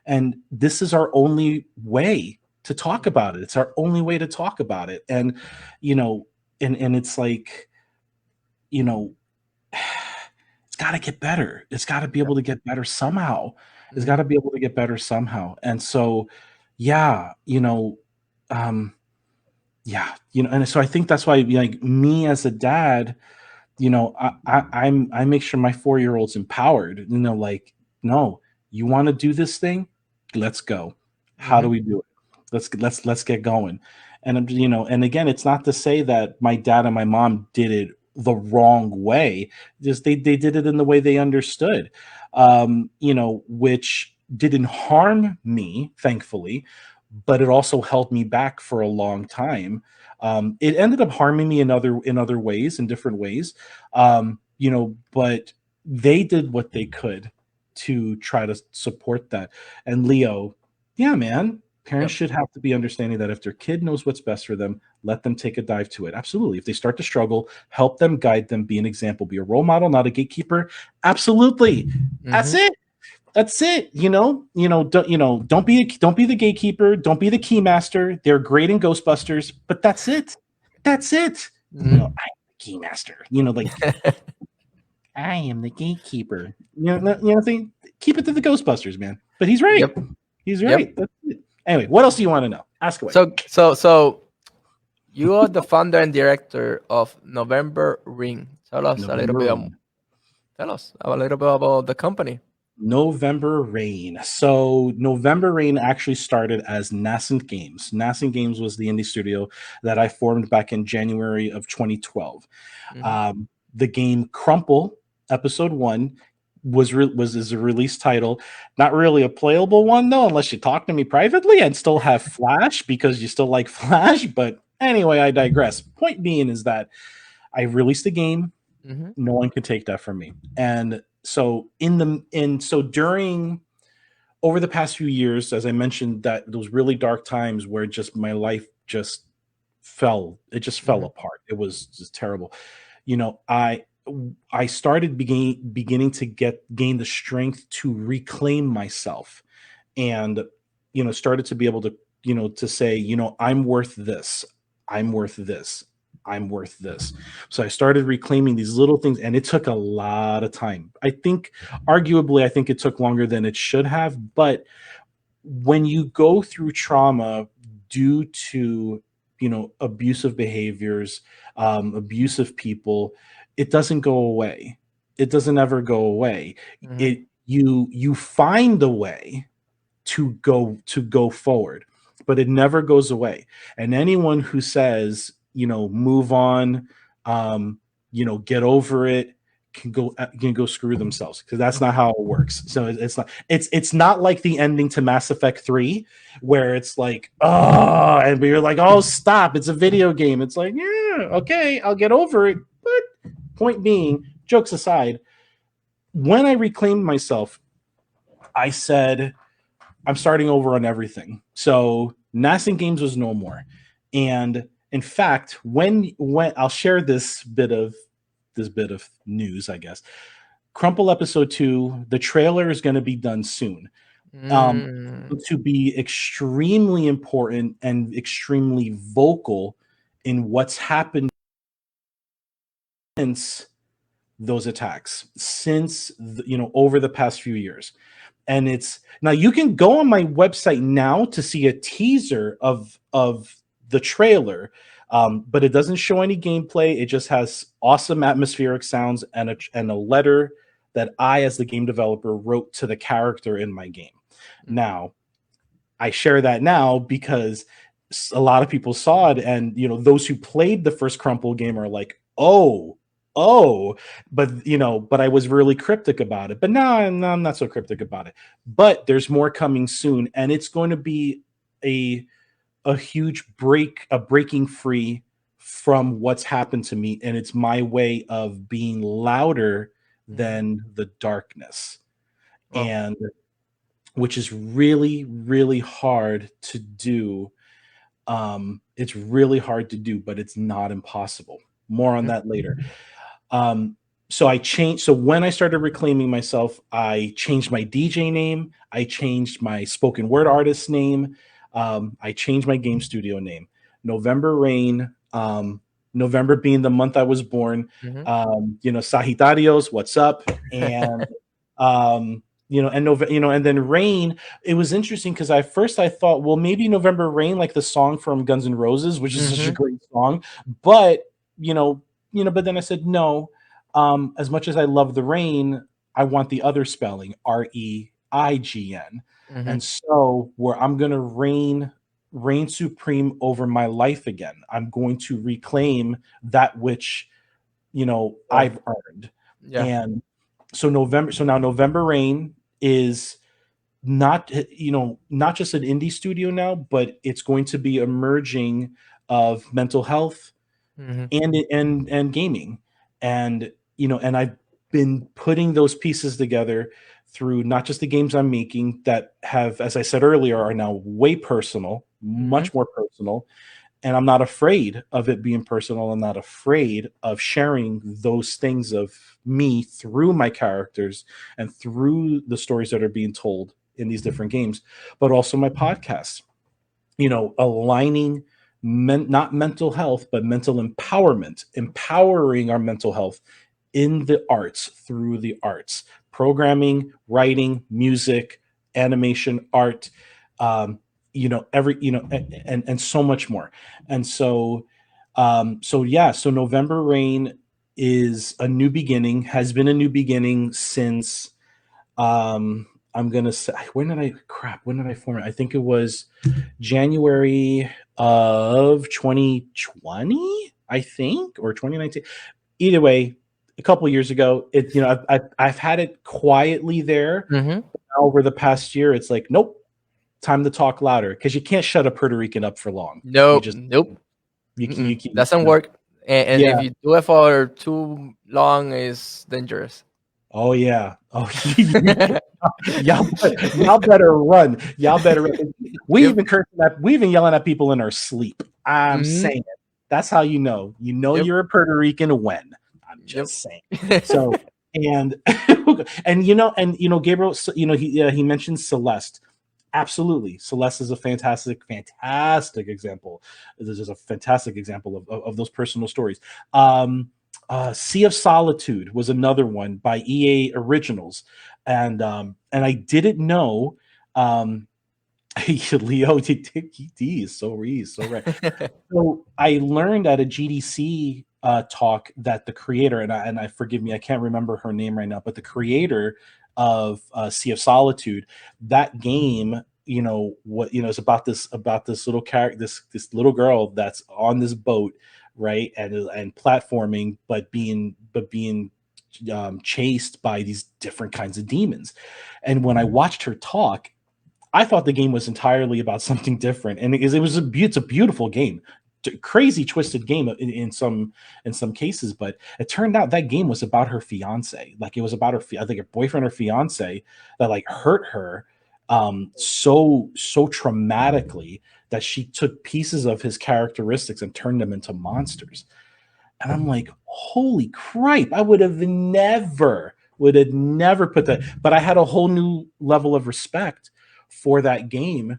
and this is our only way to talk about it. It's our only way to talk about it. And and it's like, it's got to get better. It's got to be able to get better somehow. It's got to be able to get better somehow. And so, and so I think that's why, like, me as a dad, I make sure my 4-year-old's empowered. Like, no, you want to do this thing? Let's go. How do we do it? Let's get going. And and again, it's not to say that my dad and my mom did it the wrong way. Just they did it in the way they understood. Which didn't harm me, thankfully, but it also held me back for a long time. It ended up harming me in other ways, in different ways. But they did what they could to try to support that. And Leo, yeah, man, parents should have to be understanding that if their kid knows what's best for them, let them take a dive to it. Absolutely. If they start to struggle, help them, guide them, be an example, be a role model, not a gatekeeper. Absolutely. That's it. that's it. Don't be the gatekeeper. Don't be the keymaster. They're great in Ghostbusters, but that's it. That's it. I'm the keymaster. I am the gatekeeper. Think, keep it to the Ghostbusters, man. But he's right. Yep. He's right. Yep. That's it. Anyway, what else do you want to know? Ask away. So you are the founder and director of November Ring. Tell us a little bit about the company. November Rain. So November Rain actually started as Nascent Games. Nascent Games was the indie studio that I formed back in January of 2012. The game Crumple Episode 1 is a release title. Not really a playable one, though, unless you talk to me privately and still have Flash because you still like Flash. But anyway, I digress. Point being is that I released the game. No one can take that from me. And so during over the past few years, as I mentioned, that those really dark times where just my life just fell apart. It was just terrible. I started beginning to gain the strength to reclaim myself, and started to be able to to say, I'm worth this. I'm worth this. I'm worth this. So I started reclaiming these little things, and it took a lot of time. Arguably, I think it took longer than it should have. But when you go through trauma due to, abusive behaviors, abusive people, it doesn't go away. It doesn't ever go away. You find a way to go forward, but it never goes away. And anyone who says, move on, get over it, can go screw themselves, because that's not how it works. So it's not like the ending to Mass Effect 3 where it's like, oh, and you're like, oh, stop, it's a video game. It's like, yeah, okay, I'll get over it. But point being, jokes aside, when I reclaimed myself, I said, I'm starting over on everything. So Nascent Games was no more. And in fact, when I'll share this bit of news, I guess. Crumple Episode 2, the trailer is going to be done soon. To be extremely important and extremely vocal in what's happened since those attacks, over the past few years. And it's now, you can go on my website now to see a teaser of the trailer, but it doesn't show any gameplay. It just has awesome atmospheric sounds and a letter that I, as the game developer, wrote to the character in my game. Now, I share that now because a lot of people saw it, and those who played the first Crumple game are like, oh, but I was really cryptic about it. But now I'm not so cryptic about it. But there's more coming soon, and it's going to be a huge breaking free from what's happened to me, and it's my way of being louder than the darkness. And which is really, really hard to do. It's really hard to do, but it's not impossible. More on that later. So I changed. So when I started reclaiming myself, I changed my DJ name. I changed my spoken word artist name. I changed my game studio name. November Rain. November being the month I was born. Sagittarios, what's up? And and then Rain. It was interesting because I thought, well, maybe November Rain, like the song from Guns N' Roses, which is such a great song. But but then I said no. As much as I love the rain, I want the other spelling, REIGN. And so where I'm gonna reign supreme over my life again. I'm going to reclaim that which I've earned. And so now November Rain is not just an indie studio now, but it's going to be a merging of mental health and gaming. And and I've been putting those pieces together through not just the games I'm making that have, as I said earlier, are now way personal, much more personal. And I'm not afraid of it being personal. I'm not afraid of sharing those things of me through my characters and through the stories that are being told in these different games, but also my podcast. Aligning not mental health, but mental empowerment, empowering our mental health in the arts, through the arts, programming, writing, music, animation, art, and so much more. And so November Rain is a new beginning, has been a new beginning since, I'm gonna say, when did I form it? I think it was January of 2020, I think, or 2019. Either way, a couple years ago. I've had it quietly there. Mm-hmm. Over the past year, it's like, nope, time to talk louder, because you can't shut a Puerto Rican up for long. You Nope, just nope. you Doesn't know. work. And Yeah. if you do it for too long, it's dangerous. Oh yeah. Oh, y'all better run. Y'all better run. We Yep. even cursing at, we even yelling at people in our sleep. I'm Mm-hmm. saying it. That's how you know. You know Yep. you're a Puerto Rican when. I'm Yep. just saying. So and Gabriel, he mentioned Celeste. Absolutely, Celeste is a fantastic example. This is a fantastic example of those personal stories. Sea of Solitude was another one by EA Originals, and I didn't know. Leo, he is so right. So I learned at a GDC talk that the creator, and I forgive me, I can't remember her name right now, but the creator of Sea of Solitude, that game, is about this little character, this little girl that's on this boat, right, and platforming, but being chased by these different kinds of demons. And when I watched her talk, I thought the game was entirely about something different, and it's a beautiful game, crazy twisted game in some cases. But it turned out that game was about her fiance. Like, it was about I think, her boyfriend or fiance that like hurt her so traumatically that she took pieces of his characteristics and turned them into monsters. And I'm like, holy crap! I would have never put that. But I had a whole new level of respect for that game,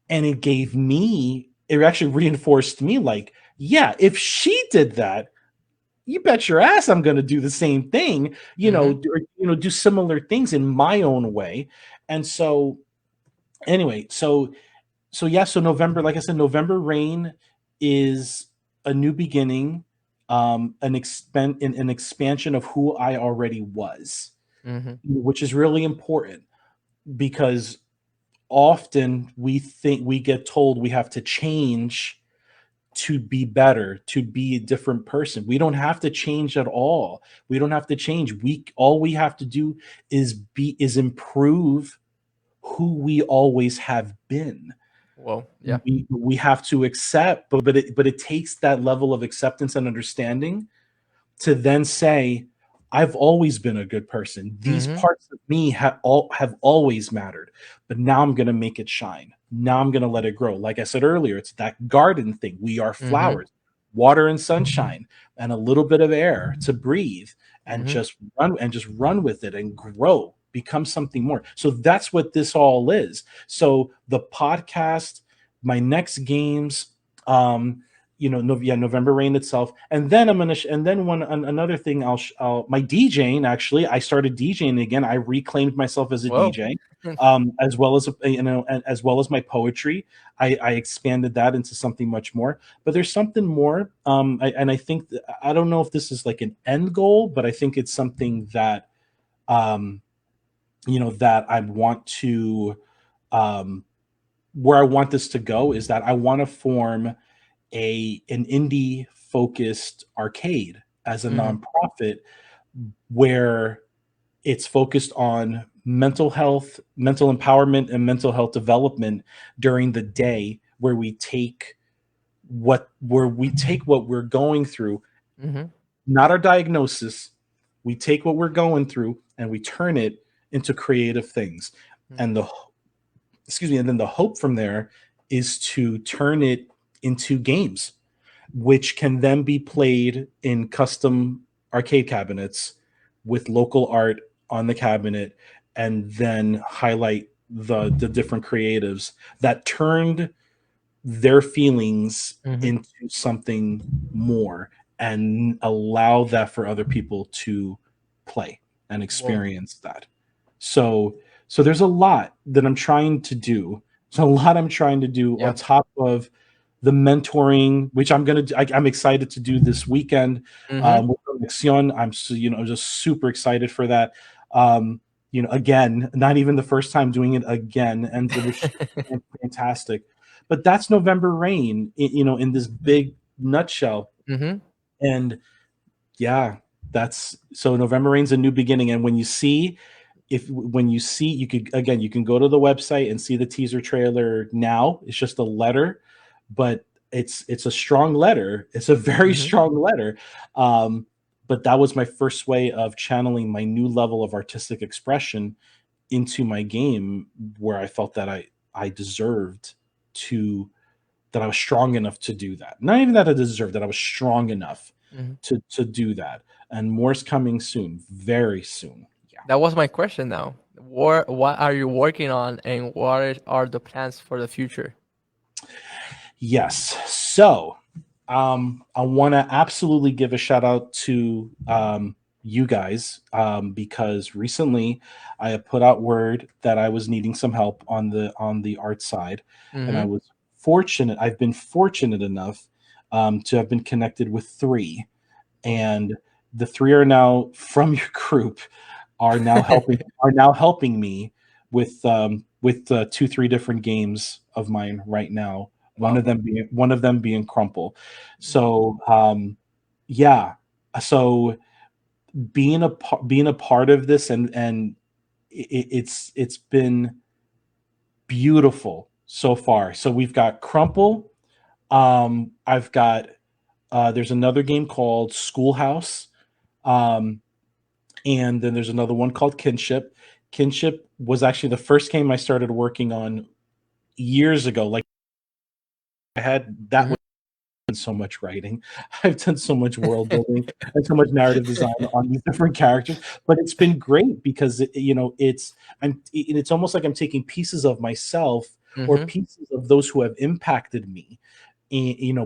and it actually reinforced me, like, yeah, if she did that, you bet your ass I'm going to do the same thing, do similar things in my own way. And so anyway, so November, like I said, November Rain is a new beginning, an expansion of who I already was, Mm-hmm. which is really important, because often we get told we have to change to be better, to be a different person. We don't have to change at all. We don't have to change. All we have to do is improve who we always have been. Well, yeah. We have to accept, but it takes that level of acceptance and understanding to then say, I've always been a good person. These Mm-hmm. parts of me have always mattered, but now I'm going to make it shine. Now I'm going to let it grow. Like I said earlier, it's that garden thing. We are Mm-hmm. flowers, water and sunshine, and a little bit of air to breathe, and Mm-hmm. just run with it and grow, become something more. So that's what this all is. So the podcast, my next games, November Rain itself, and then another thing. My DJing, actually, I started DJing again. I reclaimed myself as a Whoa. DJ, as well as as well as my poetry. I expanded that into something much more. But there's something more, I think I don't know if this is like an end goal, but I think it's something that that I want to, where I want this to go, is that I want to form an indie focused arcade as a Mm-hmm. nonprofit, where it's focused on mental health, mental empowerment, and mental health development during the day, where we take what we're going through, Mm-hmm. not our diagnosis. We take what we're going through and we turn it into creative things. And and then the hope from there is to turn it into games, which can then be played in custom arcade cabinets with local art on the cabinet, and then highlight the different creatives that turned their feelings Mm-hmm. into something more, and allow that for other people to play and Whoa. experience that. So there's a lot that I'm trying to do. There's a lot I'm trying to do Yeah. on top of the mentoring, which I'm excited to do this weekend Mm-hmm. with Conexión. I'm just super excited for that. Again, not even the first time doing it again, and it was fantastic. But that's November Rain, in this big nutshell. Mm-hmm. And yeah, that's so November Rain's a new beginning. And when you see, you can go to the website and see the teaser trailer now. It's just a letter, but it's a strong letter. It's a very Mm-hmm. strong letter. But that was my first way of channeling my new level of artistic expression into my game, where I felt that I deserved to that I was strong enough to do that. Not even that I deserved, that I was strong enough Mm-hmm. to do that. And more's coming soon, very soon. Yeah. That was my question now. What are you working on, and are the plans for the future? Yes. So I want to absolutely give a shout out to you guys, because recently I have put out word that I was needing some help on the art side, and Mm-hmm. I've been fortunate enough to have been connected with three, Oh. and the three are now from your group, are now helping me with 2-3 different games of mine right now. One Wow. of them being Crumple. So yeah, so being a part of this, and it's been beautiful so far. So we've got Crumple. I've got there's another game called Schoolhouse. Um, and then there's another one called Kinship. Kinship was actually the first game I started working on years ago. Like, I had that Mm-hmm. was so much writing. I've done so much world building and so much narrative design on these different characters, but it's been great because it's almost like I'm taking pieces of myself, or Mm-hmm. pieces of those who have impacted me,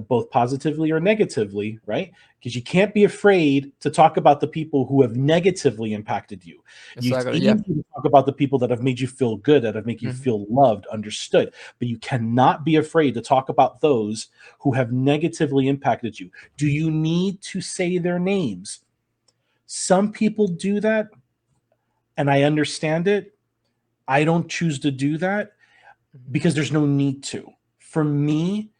both positively or negatively, right? Because you can't be afraid to talk about the people who have negatively impacted you. It's Exactly. easy Yeah. to talk about the people that have made you feel good, that have made you Mm-hmm. feel loved, understood, but you cannot be afraid to talk about those who have negatively impacted you. Do you need to say their names? Some people do that, and I understand it. I don't choose to do that because there's no need to. For me,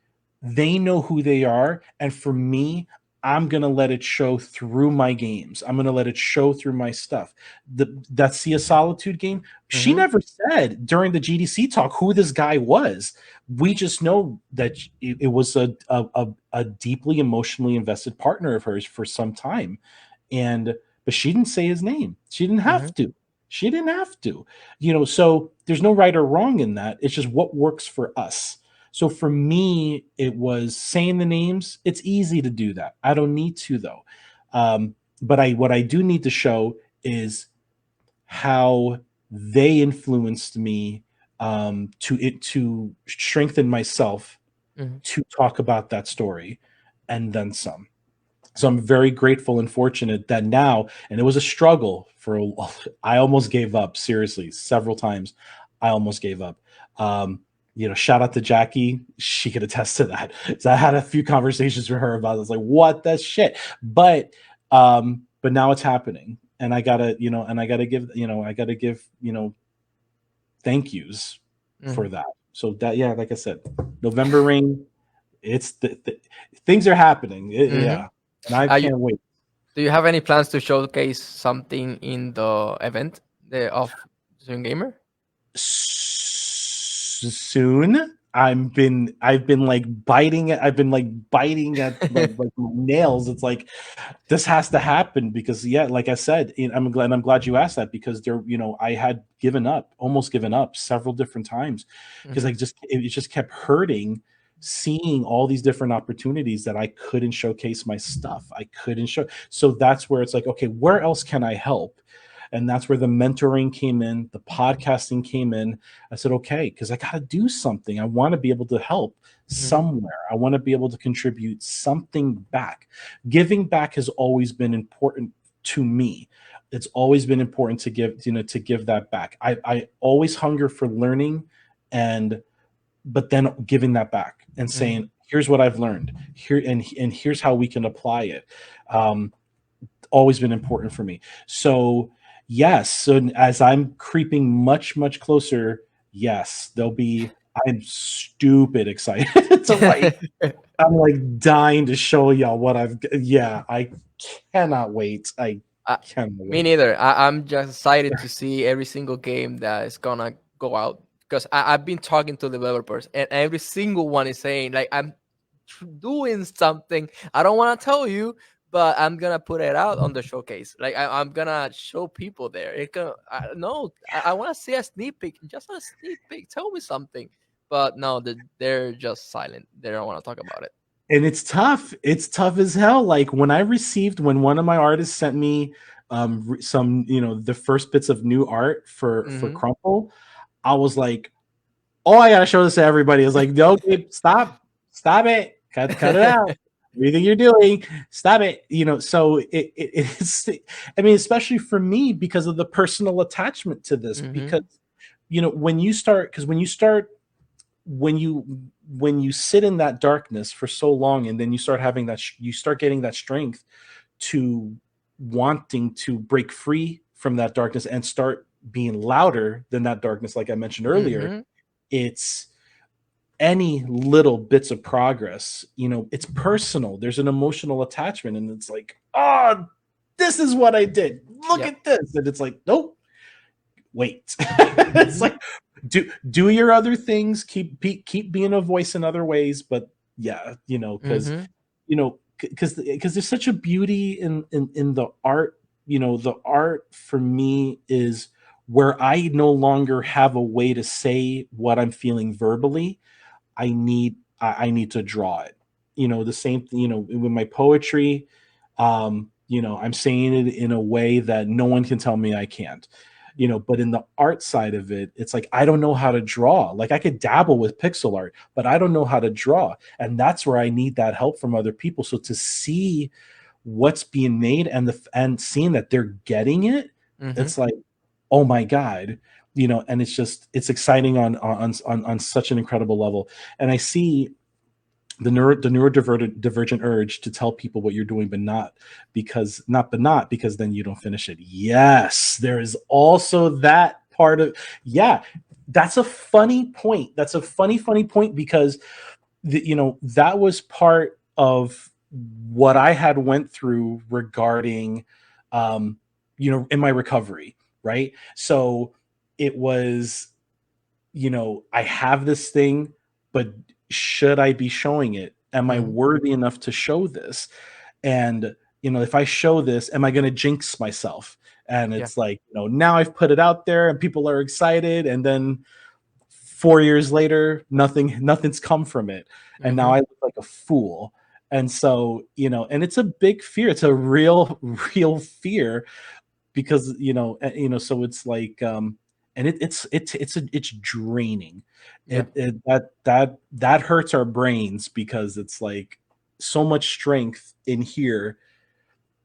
they know who they are, and for me, I'm gonna let it show through my games. I'm gonna let it show through my stuff. That Sea of Solitude game, she Mm-hmm. never said during the GDC talk who this guy was. We just know that it was a deeply emotionally invested partner of hers for some time, and but she didn't say his name. She didn't Mm-hmm. have to. She didn't have to. So there's no right or wrong in that. It's just what works for us. So for me, it was saying the names. It's easy to do that. I don't need to, though. But what I do need to show is how they influenced me, to strengthen myself Mm-hmm. to talk about that story, and then some. So I'm very grateful and fortunate that now, and it was a struggle I almost gave up, seriously, several times. I almost gave up. Shout out to Jackie. She could attest to that. So I had a few conversations with her about it. I was like, what the shit? But now it's happening. And I gotta give, thank yous Mm-hmm. for that. So that, yeah, like I said, November Rain, it's things are happening. Mm-hmm. Yeah. And I You, can't wait. do you have any plans to showcase something in the event of Zoom Gamer? Soon. I've been like biting it. I've been like biting at like nails. It's like this has to happen because, yeah, like I said, I'm glad you asked that, because I had almost given up several different times, because Mm-hmm. it just kept hurting seeing all these different opportunities that I couldn't showcase my stuff. I couldn't show. So that's where it's like, okay, where else can I help? And that's where the mentoring came in, the podcasting came in. I said, okay, because I got to do something. I want to be able to help somewhere. I want to be able to contribute something back. Giving back has always been important to me. It's always been important to give, to give that back. I always hunger for learning, but then giving that back and saying, here's what I've learned here, and here's how we can apply it. Always been important for me. So yes, so as I'm creeping much, much closer, yes, I'm stupid excited to write. I'm like dying to show y'all what I cannot wait. I cannot wait. Me neither. I'm just excited to see every single game that is gonna go out, because I've been talking to developers, and every single one is saying, like, I'm doing something. I don't want to tell you, but I'm gonna put it out on the showcase. Like, I'm gonna show people there. I want to see a sneak peek, just a sneak peek. Tell me something. But no, they're just silent. They don't want to talk about it. And it's tough. It's tough as hell. Like when one of my artists sent me some, the first bits of new art for Crumple, I was like, oh, I gotta show this to everybody. I was like, no, Gabe, stop it, cut it out. Everything you're doing, stop it. So it's, I mean, especially for me, because of the personal attachment to this, because when you sit in that darkness for so long, and then you start having you start getting that strength to wanting to break free from that darkness and start being louder than that darkness, like I mentioned earlier. It's any little bits of progress, it's personal. There's an emotional attachment, and it's like, oh, this is what I did. Look at this. And it's like, nope, wait. It's like, do your other things, keep being a voice in other ways, but because there's such a beauty in the art. The art for me is where I no longer have a way to say what I'm feeling verbally. I need to draw it. The same thing, with my poetry, I'm saying it in a way that no one can tell me I can't. But in the art side of it, it's like, I don't know how to draw. Like, I could dabble with pixel art, but I don't know how to draw. And that's where I need that help from other people. So to see what's being made and seeing that they're getting it, it's like, oh my God, and it's exciting on such an incredible level. And I see the neurodivergent urge to tell people what you're doing, but not because then you don't finish it. Yes, there is also that part of, that's a funny point. That's a funny point, because that was part of what I had went through regarding, in my recovery, right? So it was, I have this thing, but should I be showing it? Am I worthy enough to show this? And, if I show this, am I going to jinx myself? And it's like, now I've put it out there and people are excited. And then 4 years later, nothing's come from it. And now I look like a fool. And so, and it's a big fear. It's a real fear, because, so it's like, and it's draining. That hurts our brains, because it's like so much strength in here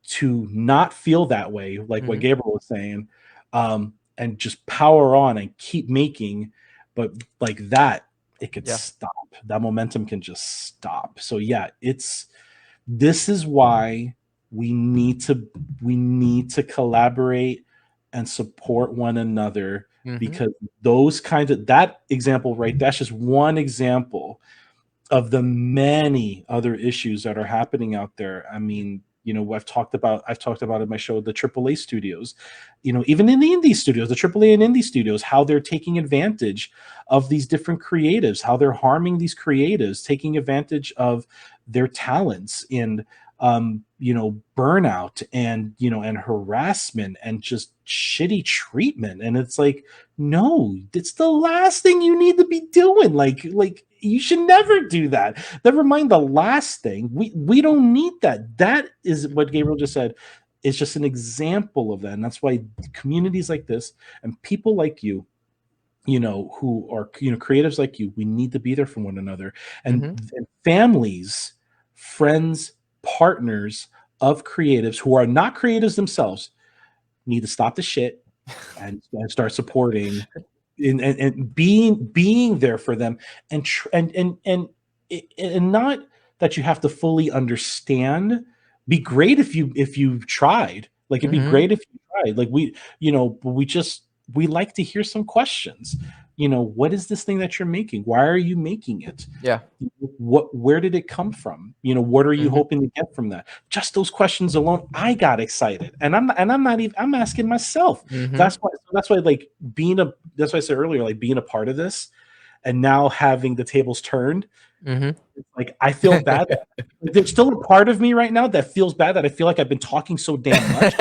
to not feel that way, like what Gabriel was saying, and just power on and keep making. But like that, it could stop. That momentum can just stop. So this is why we need to collaborate and support one another, because those kinds of, that example, right, that's just one example of the many other issues that are happening out there. I mean, I've talked about in my show, the AAA studios, even in the indie studios, the AAA and indie studios, how they're taking advantage of these different creatives, how they're harming these creatives, taking advantage of their talents, and burnout, and and harassment, and just shitty treatment. And it's like, no, it's the last thing you need to be doing. Like You should never do that. Never mind the last thing. We don't need that. That is what Gabriel just said. It's just an example of that. And that's why communities like this and people like you, who are, creatives like you, we need to be there for one another. And families, friends, partners of creatives who are not creatives themselves need to stop the shit and start supporting and being there for them, and not that you have to fully understand. Be great if you tried. Like, it'd be great if you tried. Like, we like to hear some questions. What is this thing that you're making? Why are you making it? Yeah. Where did it come from? What are you hoping to get from that? Just those questions alone, I got excited. And I'm not even, I'm asking myself. That's why like that's why I said earlier, like, being a part of this and now having the tables turned, like, I feel bad. There's still a part of me right now that feels bad that I feel like I've been talking so damn much.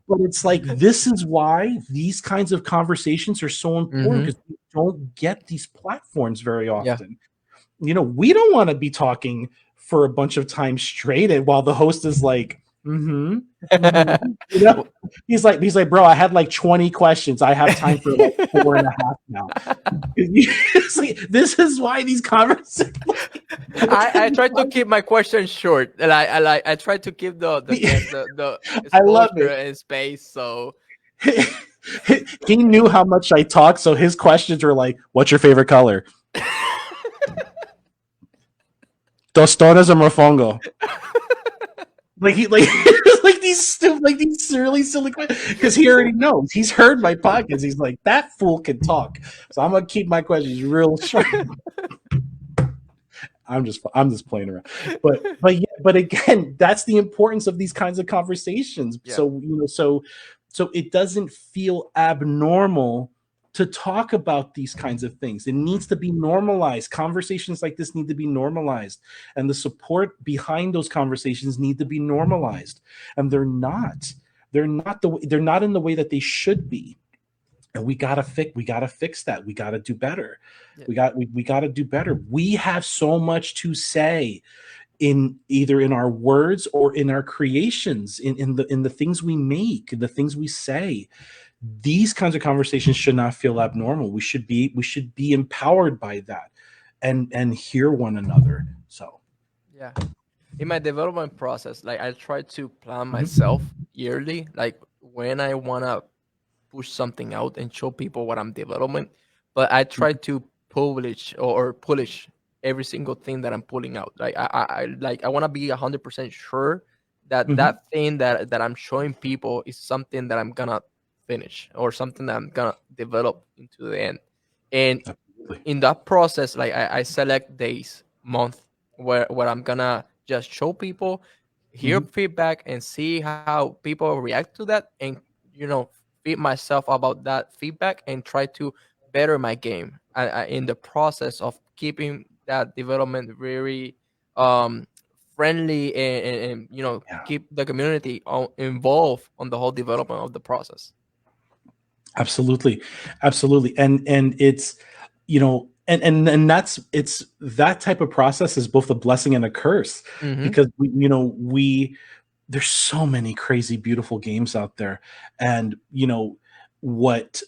But it's like, this is why these kinds of conversations are so important, because we don't get these platforms very often. We don't want to be talking for a bunch of time straight, and while the host is like, he's like, bro, I had like 20 questions. I have time for like 4.5 now. Like, this is why these conversations. I try to keep my questions short, and I try to keep the I love it. and space. So he knew how much I talk, so his questions were like, "What's your favorite color?" Tostones or mofongo? Like these really silly questions, because he already knows. He's heard my podcast. He's like, that fool can talk, so I'm gonna keep my questions real short. I'm just playing around, but again, that's the importance of these kinds of conversations. Yeah. So it doesn't feel abnormal to talk about these kinds of things. It needs to be normalized. Conversations like this need to be normalized, and the support behind those conversations need to be normalized. And they're not. They're not in the way that they should be. And we gotta fix that. We gotta do better. Yeah. We gotta do better. We have so much to say in either in our words or in our creations, in the things we make, the things we say. These kinds of conversations should not feel abnormal. We should be empowered by that, and hear one another. So yeah, in my development process, like, I try to plan myself yearly, like, when I wanna push something out and show people what I'm developing, but I try to publish or polish every single thing that I'm pulling out. Like, I want to be 100% sure that that thing that I'm showing people is something that I'm gonna finish, or something that I'm gonna develop into the end. And in that process, like, I select days, month, where I'm gonna just show people, hear feedback, and see how people react to that, and feed myself about that feedback, and try to better my game in the process of keeping that development very friendly, and keep the community involved on the whole development of the process. Absolutely. And it's, and it's that type of process is both a blessing and a curse, because there's so many crazy, beautiful games out there. And, what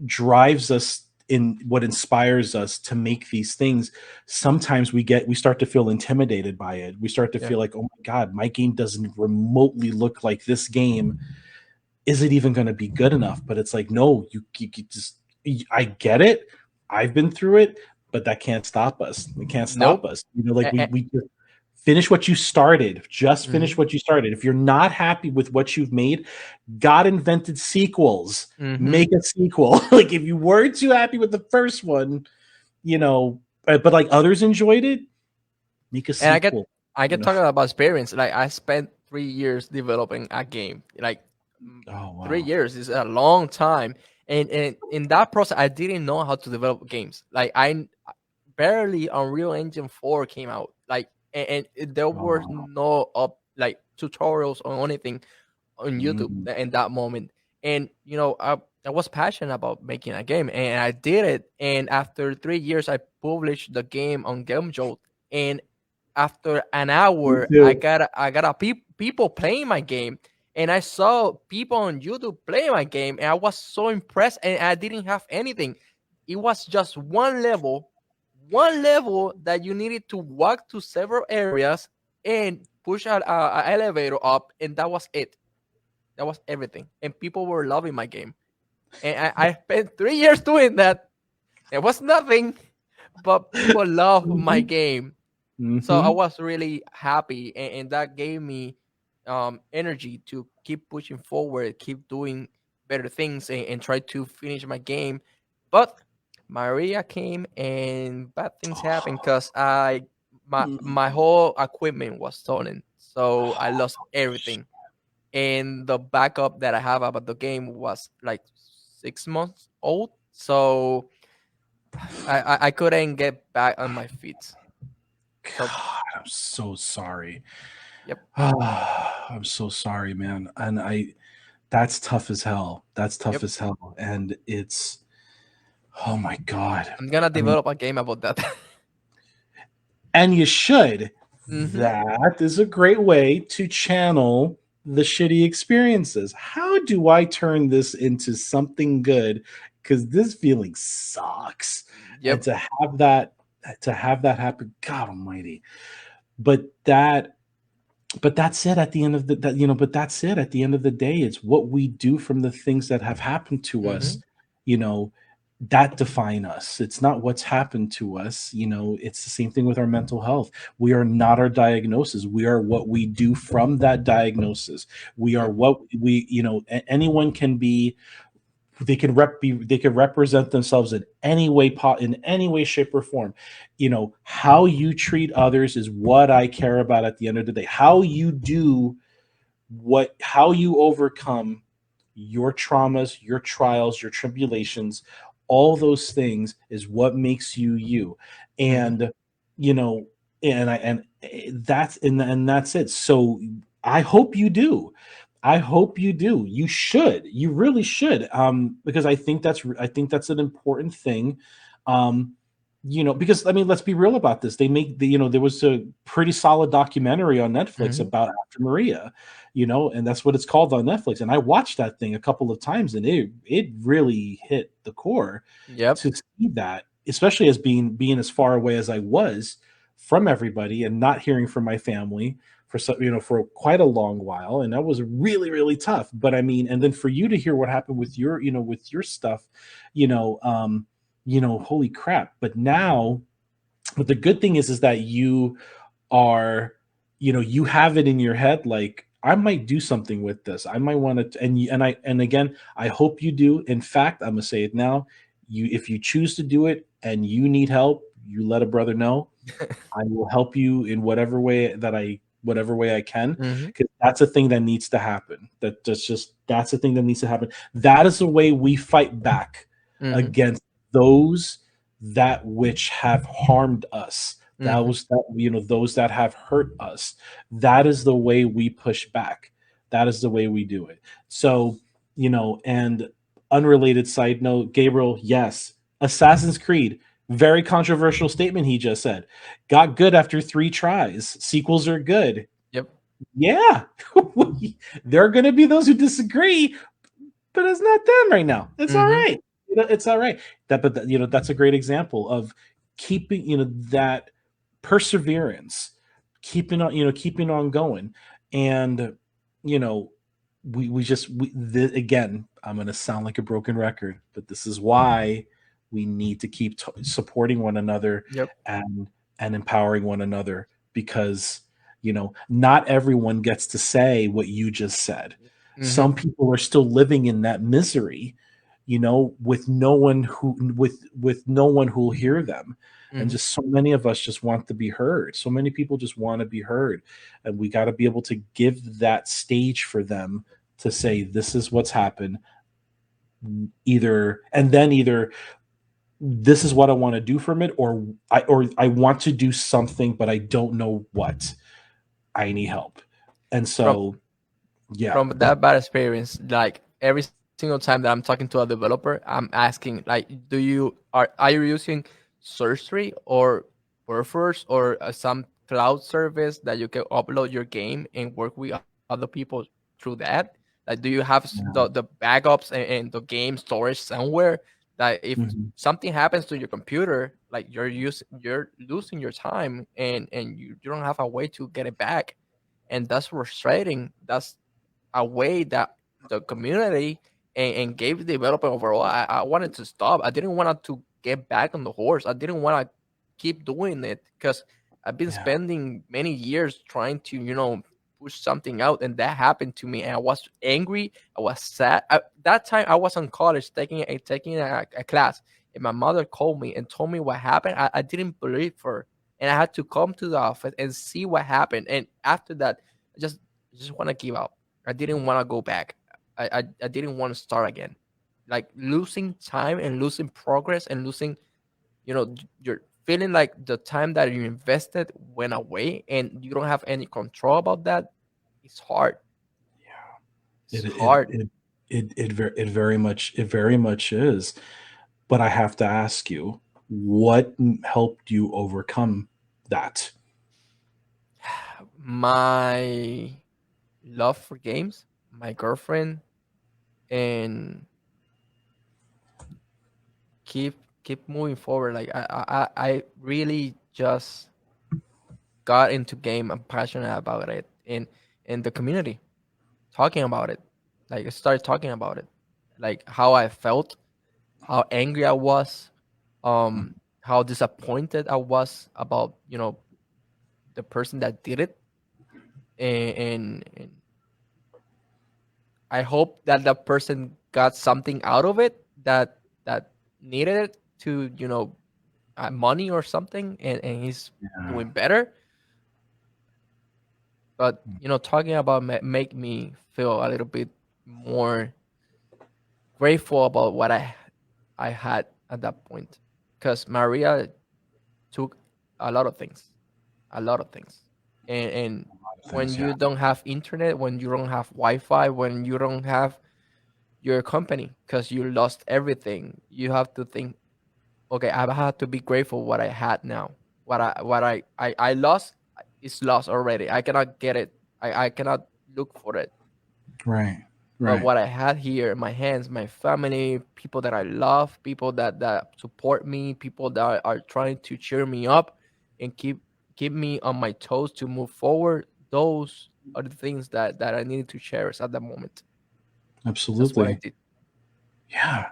drives us, in what inspires us to make these things, sometimes we start to feel intimidated by it. We start to feel like, oh my God, my game doesn't remotely look like this game. Is it even going to be good enough? But it's like, no, you just, I get it. I've been through it, but that can't stop us. It can't stop us. Like, we just finish what you started. Just finish what you started. If you're not happy with what you've made, God invented sequels. Make a sequel. Like, if you weren't too happy with the first one, but like others enjoyed it, make a sequel. And I get talking about experience. Like, I spent 3 years developing a game. Like, 3 years is a long time. And in that process, I didn't know how to develop games. Like, I barely Unreal Engine 4 came out. Like, and there were no like tutorials or anything on YouTube in that moment. And I was passionate about making a game, and I did it. And after 3 years, I published the game on GameJolt. And after an Me hour, I too. got people playing my game, and I saw people on YouTube play my game, and I was so impressed. And I didn't have anything. It was just one level that you needed to walk to several areas and push a elevator up, and that was it. That was everything, and people were loving my game. And I spent 3 years doing that. It was nothing, but people love my Mhm. game. So I Mhm. was really happy, and that gave me energy to keep pushing forward, keep doing better things, and try to finish my game. But Maria came, and bad things happened because my whole equipment was stolen, so I lost everything. And the backup that I have about the game was like 6 months old, so I couldn't get back on my feet. So God, I'm so sorry. yep, I'm so sorry, man. And that's tough as hell. That's tough yep. as hell. And it's, oh my God. I'm gonna I mean, develop a game about that. and you should. hmm That is a great way to channel the shitty experiences. How do I turn this into something good? Because this feeling sucks. And Yep. to have that happen, God almighty. But that's it at the end of the that, but that's it at the end of the day. It's what we do from the things that have happened to us, hmm you know that define us. It's not what's happened to us. It's the same thing with our mental health. We are not our diagnosis. We are what we do from that diagnosis. We are Yep. what we anyone can be. They can represent themselves in any way, in any way, shape, or form. How you treat others is what I care about at the end of the day. How you do how you overcome your traumas, your trials, your tribulations, all those things is what makes you you. hmm And you know, and that's it. So I hope you do. I hope you do. You should. You really should. Because I think that's an important thing. Um, because I mean, let's be real about this. There was a pretty solid documentary on Netflix hmm about After Maria, and that's what it's called on Netflix. And I watched that thing a couple of times, and it really hit the core Yep. to see that, especially as being as far away as I was from everybody and not hearing from my family for quite a long while, and that was really really tough. But I mean, and then for you to hear what happened with your stuff, you know, um, holy crap! But the good thing is that you are you have it in your head, like, I might do something with this. I might want to, and again, I hope you do. In fact, I'm gonna say it now. If you choose to do it and you need help, you let a brother know. I will help you in whatever way I can, hmm because that's a thing that needs to happen. That's a thing that needs to happen. That is the way we fight back hmm against those that which have harmed us. hmm Those that have hurt us. That is the way we push back. That is the way we do it. So, and unrelated side note, Gabriel, yes, Assassin's Creed, very controversial statement he just said. Got good after 3 tries. Sequels are good. Yep. Yeah. There are going to be those who disagree, but it's not them right now. It's all hmm right. It's all right. That's a great example of keeping, that perseverance, keeping on going. And, you know, again, I'm going to sound like a broken record, but this is why we need to keep supporting one another Yep. and empowering one another, because not everyone gets to say what you just said. hmm Some people are still living in that misery, with no one who'll hear them. And hmm just so many of us just want to be heard. So many people just want to be heard, and we got to be able to give that stage for them to say, this is what's happened. Either this is what I want to do from it, or I want to do something, but I don't know what. I need help. And From so, yeah. that bad experience, like every single time that I'm talking to a developer, I'm asking like, are you using Surgery or Perforce or some cloud service that you can upload your game and work with other people through that? Like, do you have Yeah. the backups and the game storage somewhere that if Mhm. something happens to your computer, like you're losing your time and you don't have a way to get it back, and that's frustrating. That's a way that the community and game development overall, I wanted to stop. I didn't want to get back on the horse. I didn't want to keep doing it because I've been Yeah. spending many years trying to, push something out, and that happened to me. And I was angry. I was sad. That time, I was in college taking a class, and my mother called me and told me what happened. I didn't believe her, and I had to come to the office and see what happened. And after that, I just want to give up. I didn't want to go back. I didn't want to start again. Like losing time and losing progress and losing, you're feeling like the time that you invested went away and you don't have any control about that. It's hard. It's It it hard. it it very much is. But I have to ask you, what helped you overcome that? My love for games, my girlfriend, and keep keep moving forward. Like I really just got into game. I'm passionate about it, and in the community, talking about it. Like I started talking about it, like how I felt, how angry I was, how disappointed I was about the person that did it, and I hope that the person got something out of it that needed it to money or something, and he's Yeah. doing better. But talking about make me feel a little bit more grateful about what I had at that point, because Maria took a lot of things, a lot of things, and when Things, you yeah. don't have internet, when you don't have Wi-Fi, when you don't have your company, because you lost everything, you have to think, okay, I have to be grateful what I had now. What I lost is lost already. I cannot get it. I cannot look for it. Right. But Right. what I had here in my hands, my family, people that I love, people that support me, people that are trying to cheer me up and keep me on my toes to move forward. Those are the things that I needed to cherish at that moment. That's what I Absolutely. did. Yeah.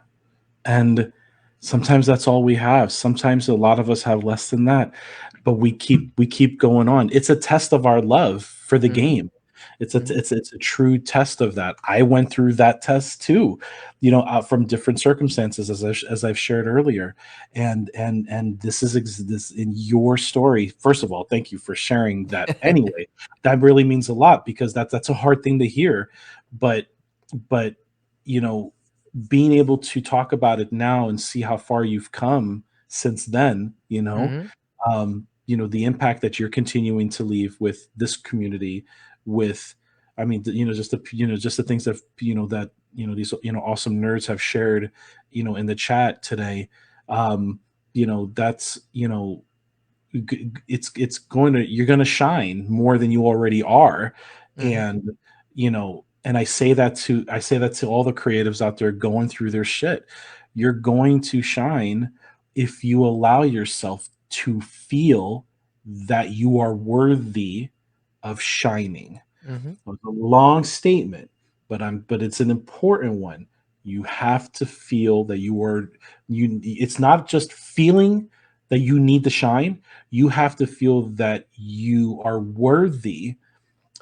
And sometimes that's all we have. Sometimes a lot of us have less than that, but we keep going on. It's a test of our love for the Hmm. game. It's a Hmm. it's a true test of that. I went through that test too, from different circumstances, as I've shared earlier. And this is this in your story. First of all, thank you for sharing that. Anyway, that really means a lot because that's a hard thing to hear, but but you know being able to talk about it now and see how far you've come since then, Hmm. the impact that you're continuing to leave with this community, with, I mean, just the things that these awesome nerds have shared, in the chat today. That's it's going to you're going to shine more than you already are. Hmm. And I say that to all the creatives out there going through their shit. You're going to shine if you allow yourself to feel that you are worthy of shining. Hmm. It's a long statement, but it's an important one. You have to feel that you. It's not just feeling that you need to shine. You have to feel that you are worthy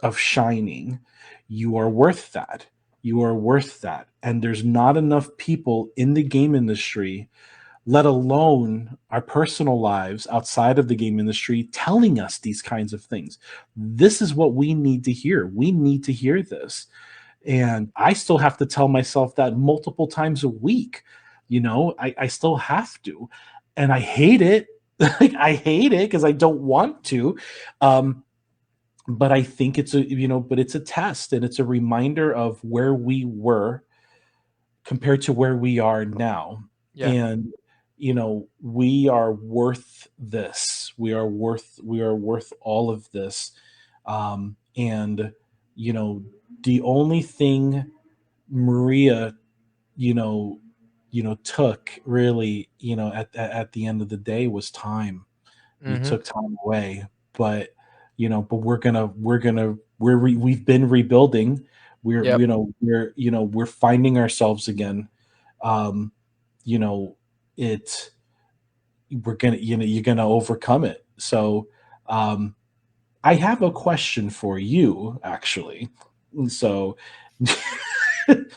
of shining. You are worth that. You are worth that. And there's not enough people in the game industry, let alone our personal lives outside of the game industry, telling us these kinds of things. This is what we need to hear. We need to hear this. And I still have to tell myself that multiple times a week. I still have to. And I hate it. Like, I hate it because I don't want to. Um, but I think it's a test, and it's a reminder of where we were compared to where we are now. Yeah. And we are worth this. We are worth all of this. And the only thing Maria, you know, took really, at the end of the day was time. You Mm-hmm. took time away, but we've been rebuilding. We're Yep. you know we're finding ourselves again. um you know it we're gonna you're gonna overcome it. So um I have a question for you, actually. So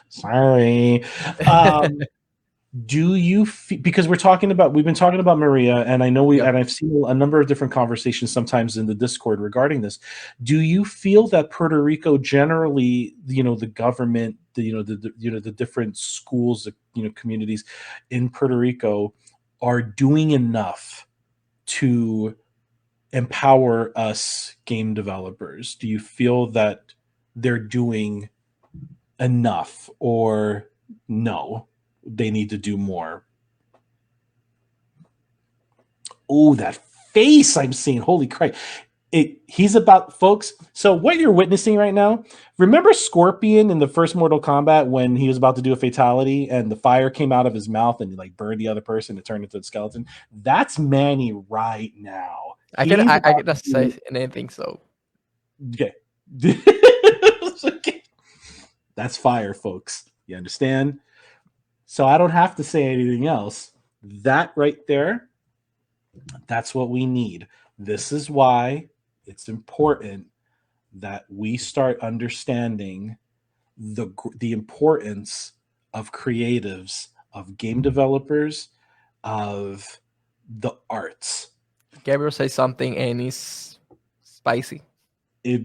sorry. um do you because we've been talking about Maria, and I know Yep. I've seen a number of different conversations sometimes in the Discord regarding this. Do you feel that Puerto Rico generally, the government, the different schools, communities in Puerto Rico are doing enough to empower us game developers? Do you feel that they're doing enough, or no, they need to do more? Oh, that face I'm seeing. Holy crap. He's about, folks. So what you're witnessing right now, remember Scorpion in the first Mortal Kombat when he was about to do a fatality and the fire came out of his mouth and like burned the other person and turned into a skeleton? That's Manny right now. He's I about cannot to do say anything. So okay. Okay. That's fire, folks. You understand? So I don't have to say anything else. That right there, that's what we need. This is why it's important that we start understanding the importance of creatives, of game developers, of the arts. Gabriel say something and it's spicy. If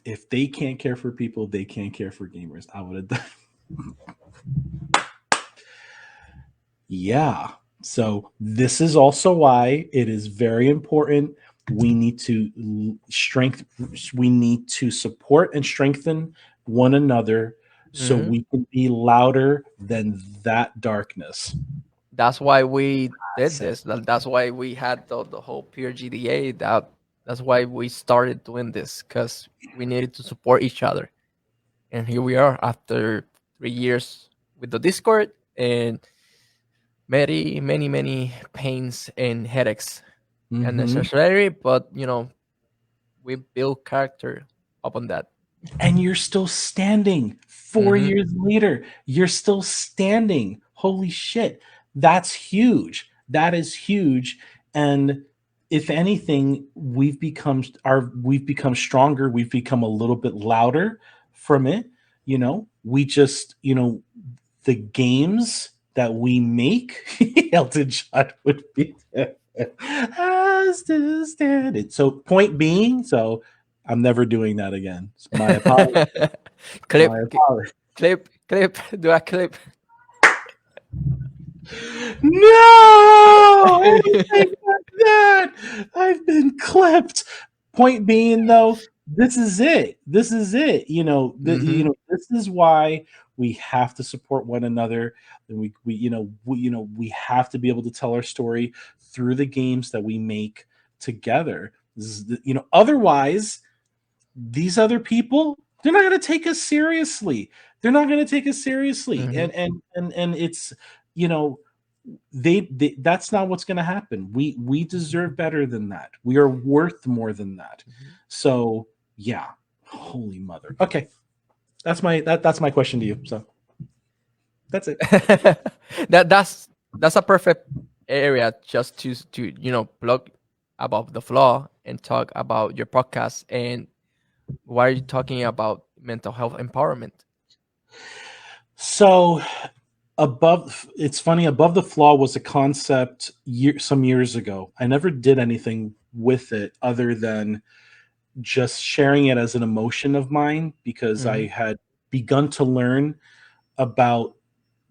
if they can't care for people, they can't care for gamers. I would have done. Yeah. So this is also why it is very important. We need to we need to support and strengthen one another so Hmm. we can be louder than that darkness. That's why we I did said, this. That's why we had the whole PRGDA. That's why we started doing this because we needed to support each other. And here we are after 3 years with the Discord and many pains and headaches mm-hmm. unnecessary. But we build character upon that. And you're still standing 4 years later. You're still standing. Holy shit. That's huge. That is huge. And if anything, we've become stronger. We've become a little bit louder from it. We just, the games that we make, Elton John would be there. I still standing. So point being, I'm never doing that again. It's my apology. My clip, apology. clip. Do a clip. No, anything like that. I've been clipped. Point being, though, this is it. This is it. Hmm. This is why we have to support one another, and we have to be able to tell our story through the games that we make together. Otherwise, these other people, they're not going to take us seriously. They're not going to take us seriously, Hmm. and it's you know they that's not what's going to happen. We deserve better than that. We are worth more than that. So yeah, holy mother. Okay, that's my question to you. So that's it. That's a perfect area just to plug above the flaw and talk about your podcast and why are you talking about mental health empowerment. So it's funny, Above the Flaw was a concept some years ago. I never did anything with it other than just sharing it as an emotion of mine, because I Hmm. had begun to learn about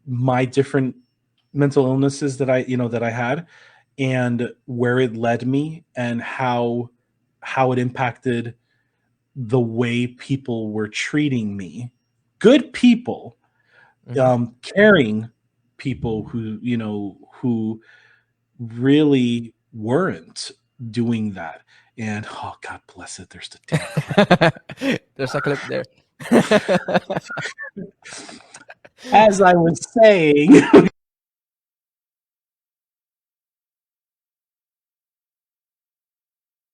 my different mental illnesses that I had, and where it led me, and how it impacted the way people were treating me. Good people, Caring people who really weren't doing that. And oh, God bless it, there's the damn clip. There's a clip there. As I was saying,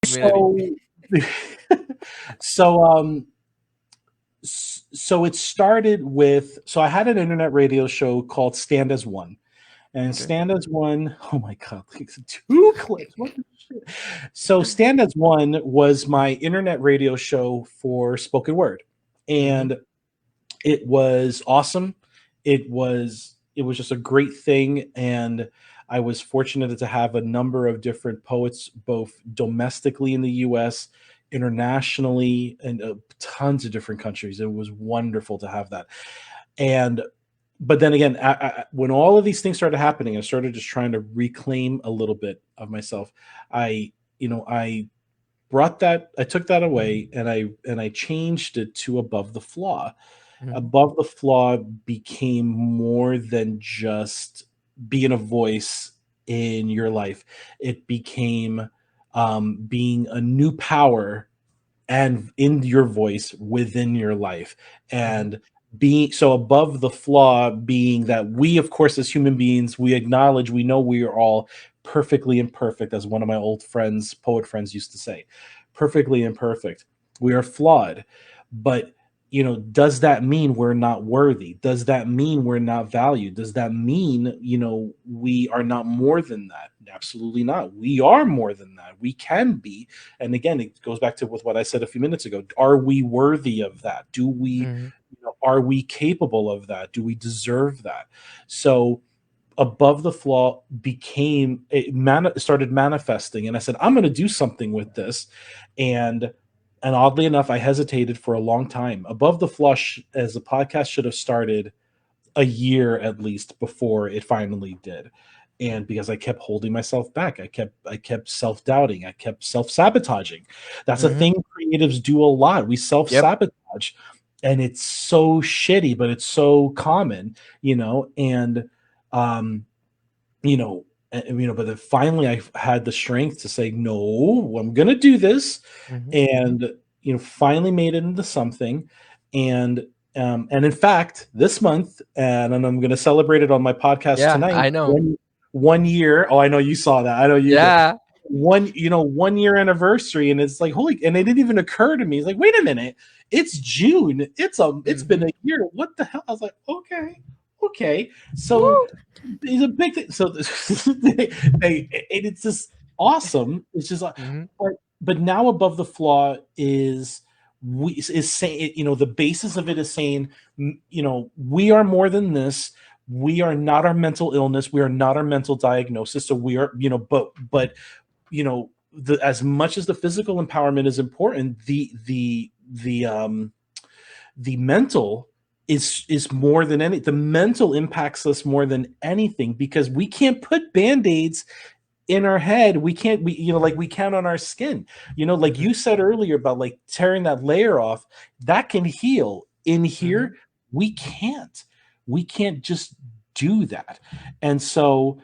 Community. so so it started with, so I had an internet radio show called Stand as One. And Okay. Stand as One, oh my God, like 2 clips. What the shit? So Stand as One was my internet radio show for spoken word. And it was awesome. It was just a great thing. And I was fortunate to have a number of different poets, both domestically in the US, internationally, and tons of different countries. It was wonderful to have that. And but then again, when all of these things started happening, I started just trying to reclaim a little bit of myself. I took that away, and I changed it to Above the Flaw. Above the Flaw became more than just being a voice in your life. It became being a new power and in your voice within your life. And being so above the flaw, being that we, of course, as human beings, we acknowledge, we know we are all perfectly imperfect, as one of my old friends, poet friends, used to say, perfectly imperfect. We are flawed. But does that mean we're not worthy? Does that mean we're not valued? Does that mean we are not more than that? Absolutely not. We are more than that. We can be. And again, it goes back to with what I said a few minutes ago. Are we worthy of that? Do we are we capable of that? Do we deserve that? So Above the Flaw started manifesting, and I said, I'm going to do something with this. And oddly enough, I hesitated for a long time. Above the Flaw as a podcast should have started a year at least before it finally did. And because I kept holding myself back, I kept self-doubting, I kept self-sabotaging. That's a thing creatives do a lot. We self-sabotage. And it's so shitty, but it's so common, and but then finally I had the strength to say, no, I'm going to do this. And, finally made it into something. And in fact, this month, and I'm going to celebrate it on my podcast tonight. I know. 1 year. Oh, I know you saw that. I know you did. 1 year anniversary. And it's like, holy, and it didn't even occur to me. It's like, wait a minute, it's June. It's been a year. What the hell? I was like, okay. So it's a big thing. So it's just awesome. It's just like, but now Above the Flaw is saying, the basis of it is saying, we are more than this. We are not our mental illness. We are not our mental diagnosis. So we are, but as much as the physical empowerment is important, the mental is more than any. The mental impacts us more than anything, because we can't put band-aids in our head. We can't, like we can on our skin, like you said earlier about like tearing that layer off, that can heal. In here, we can't just do that. And so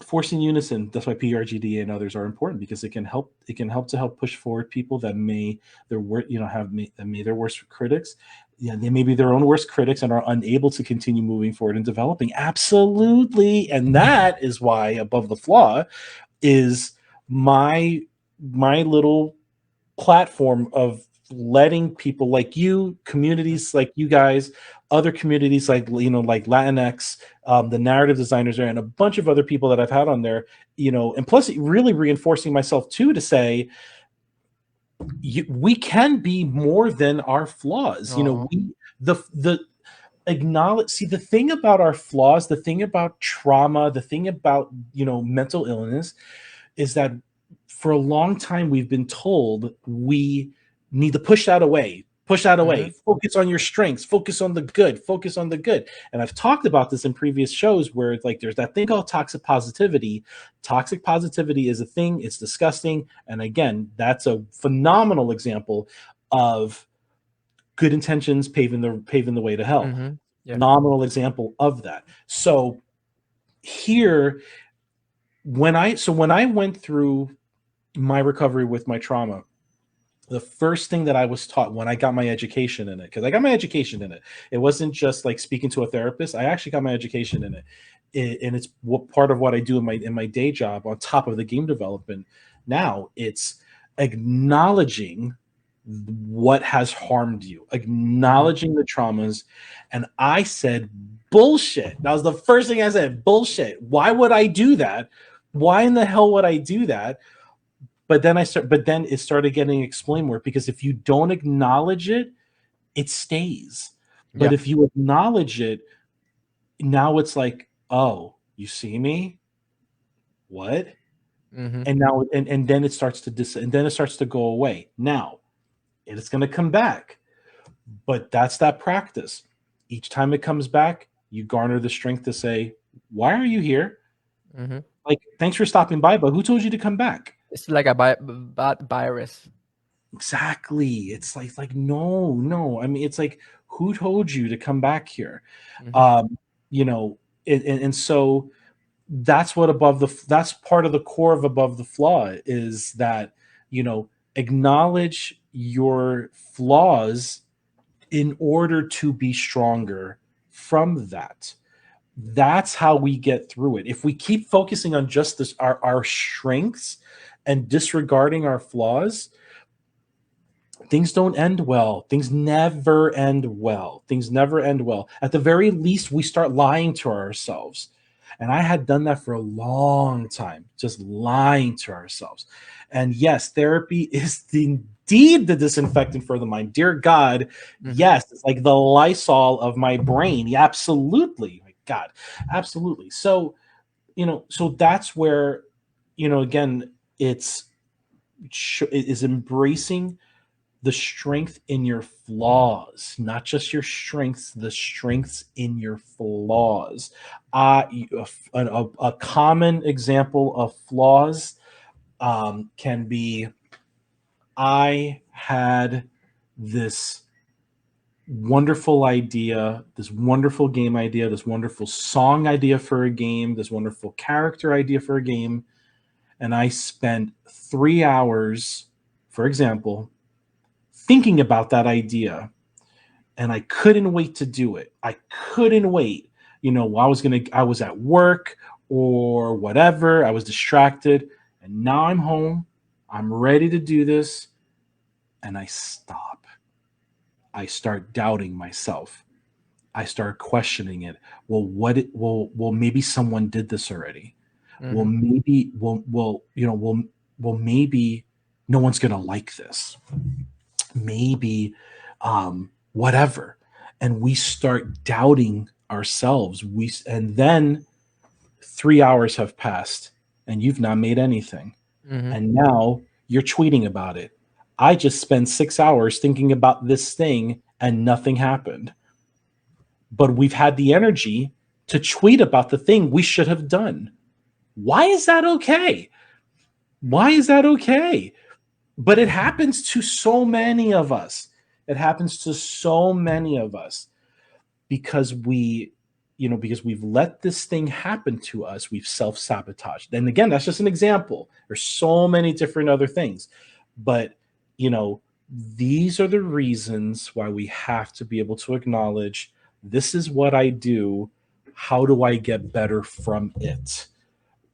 Force in Unison, that's why PRGDA and others are important, because it can help to help push forward people that may their worst critics. Yeah, they may be their own worst critics and are unable to continue moving forward and developing. Absolutely. And that is why Above the Flaw is my little platform of letting people like you, communities like you guys, other communities like Latinx, the narrative designers there, and a bunch of other people that I've had on there, and plus really reinforcing myself too, to say, we can be more than our flaws. The acknowledge, see, the thing about our flaws, the thing about trauma, the thing about mental illness, is that for a long time we've been told we need to push that away. Focus on your strengths, focus on the good. And I've talked about this in previous shows, where it's like there's that thing called toxic positivity. Toxic positivity is a thing, it's disgusting. And again, that's a phenomenal example of good intentions paving the way to hell. Phenomenal example of that. So here, when I went through my recovery with my trauma, the first thing that I was taught when I got my education in it, because I got my education in it, it wasn't just like speaking to a therapist. I actually got my education in it, and it's part of what I do in my day job on top of the game development. Now it's acknowledging what has harmed you, acknowledging the traumas, and I said bullshit. That was the first thing I said. Bullshit. Why would I do that? Why in the hell would I do that? But then it started getting explained more, because if you don't acknowledge it, it stays. But if you acknowledge it, now it's like, oh, you see me? What? And now and then it starts to go away. Now it's going to come back, but that's that practice. Each time it comes back, you garner the strength to say, why are you here? Like, thanks for stopping by, but who told you to come back? It's like a bad virus. Exactly. It's like no. I mean, it's like, who told you to come back here? You know, and so that's that's part of the core of Above the Flaw, is that, you know, acknowledge your flaws in order to be stronger from that. That's how we get through it. If we keep focusing on just our strengths and disregarding our flaws, things don't end well. Things never end well. At the very least, we start lying to ourselves. And I had done that for a long time, just lying to ourselves. And yes, therapy is indeed the disinfectant for the mind. Dear God, yes, it's like the Lysol of my brain. Yeah, absolutely. My God, absolutely. So, you know, so that's where, you know, again, it is embracing the strength in your flaws, not just your strengths, the strengths in your flaws. A common example of flaws can be, I had this wonderful idea, this wonderful game idea, this wonderful song idea for a game, this wonderful character idea for a game, and I spent 3 hours, for example, thinking about that idea, and I couldn't wait to do it. I couldn't wait. You know, I was at work or whatever. I was distracted, and now I'm home. I'm ready to do this, and I stop. I start doubting myself. I start questioning it. Well, maybe someone did this already. Well, maybe, maybe no one's gonna like this. Maybe whatever, and we start doubting ourselves. And then 3 hours have passed and you've not made anything, and now you're tweeting about it. I just spent 6 hours thinking about this thing and nothing happened, but we've had the energy to tweet about the thing we should have done. Why is that okay? Why is that okay? But it happens to so many of us. It happens to so many of us because we've let this thing happen to us. We've self-sabotaged. And again, that's just an example. There's so many different other things. But, you know, these are the reasons why we have to be able to acknowledge, this is what I do. How do I get better from it?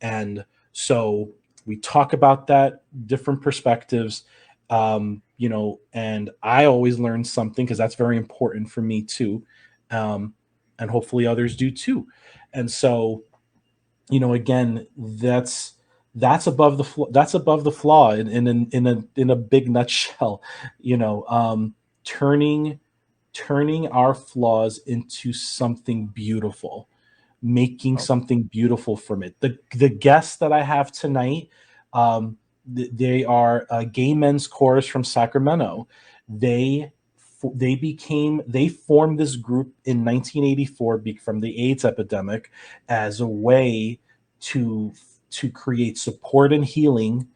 And so we talk about that, different perspectives, you know, and I always learn something, because that's very important for me too. And hopefully others do too. And so, you know, again, that's above the flaw in a big nutshell. You know, turning our flaws into something beautiful, making something beautiful from it. The guests that I have tonight, they are a gay men's chorus from Sacramento. They formed this group in 1984 from the AIDS epidemic as a way to create support and healing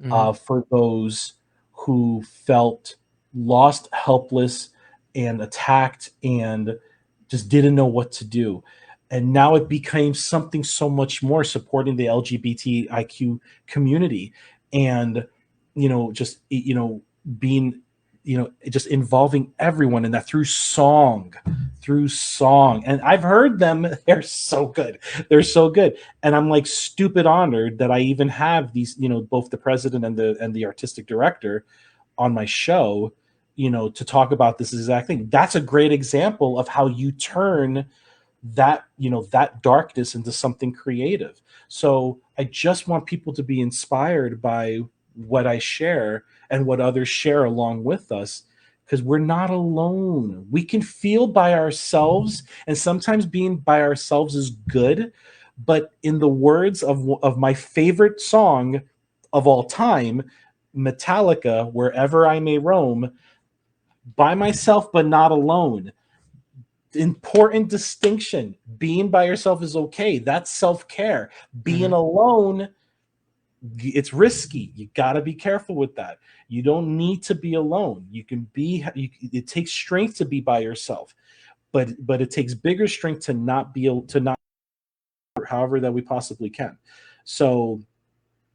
for those who felt lost, helpless, and attacked, and just didn't know what to do. And now it became something so much more, supporting the LGBTIQ community, and just being just involving everyone in that through song. And I've heard them. They're so good. And I'm like stupid honored that I even have these, both the president and the artistic director on my show, to talk about this exact thing. That's a great example of how you turn that darkness into something creative. So I just want people to be inspired by what I share and what others share along with us, because we're not alone. We can feel by ourselves, and sometimes being by ourselves is good. But in the words of my favorite song of all time, Metallica, "Wherever I May Roam," by myself but not alone. Important distinction. Being by yourself is okay. That's self-care. Being Mm-hmm. alone, it's risky. You got to be careful with that. You don't need to be alone. It takes strength to be by yourself, but it takes bigger strength to not be able to not, however that we possibly can. So,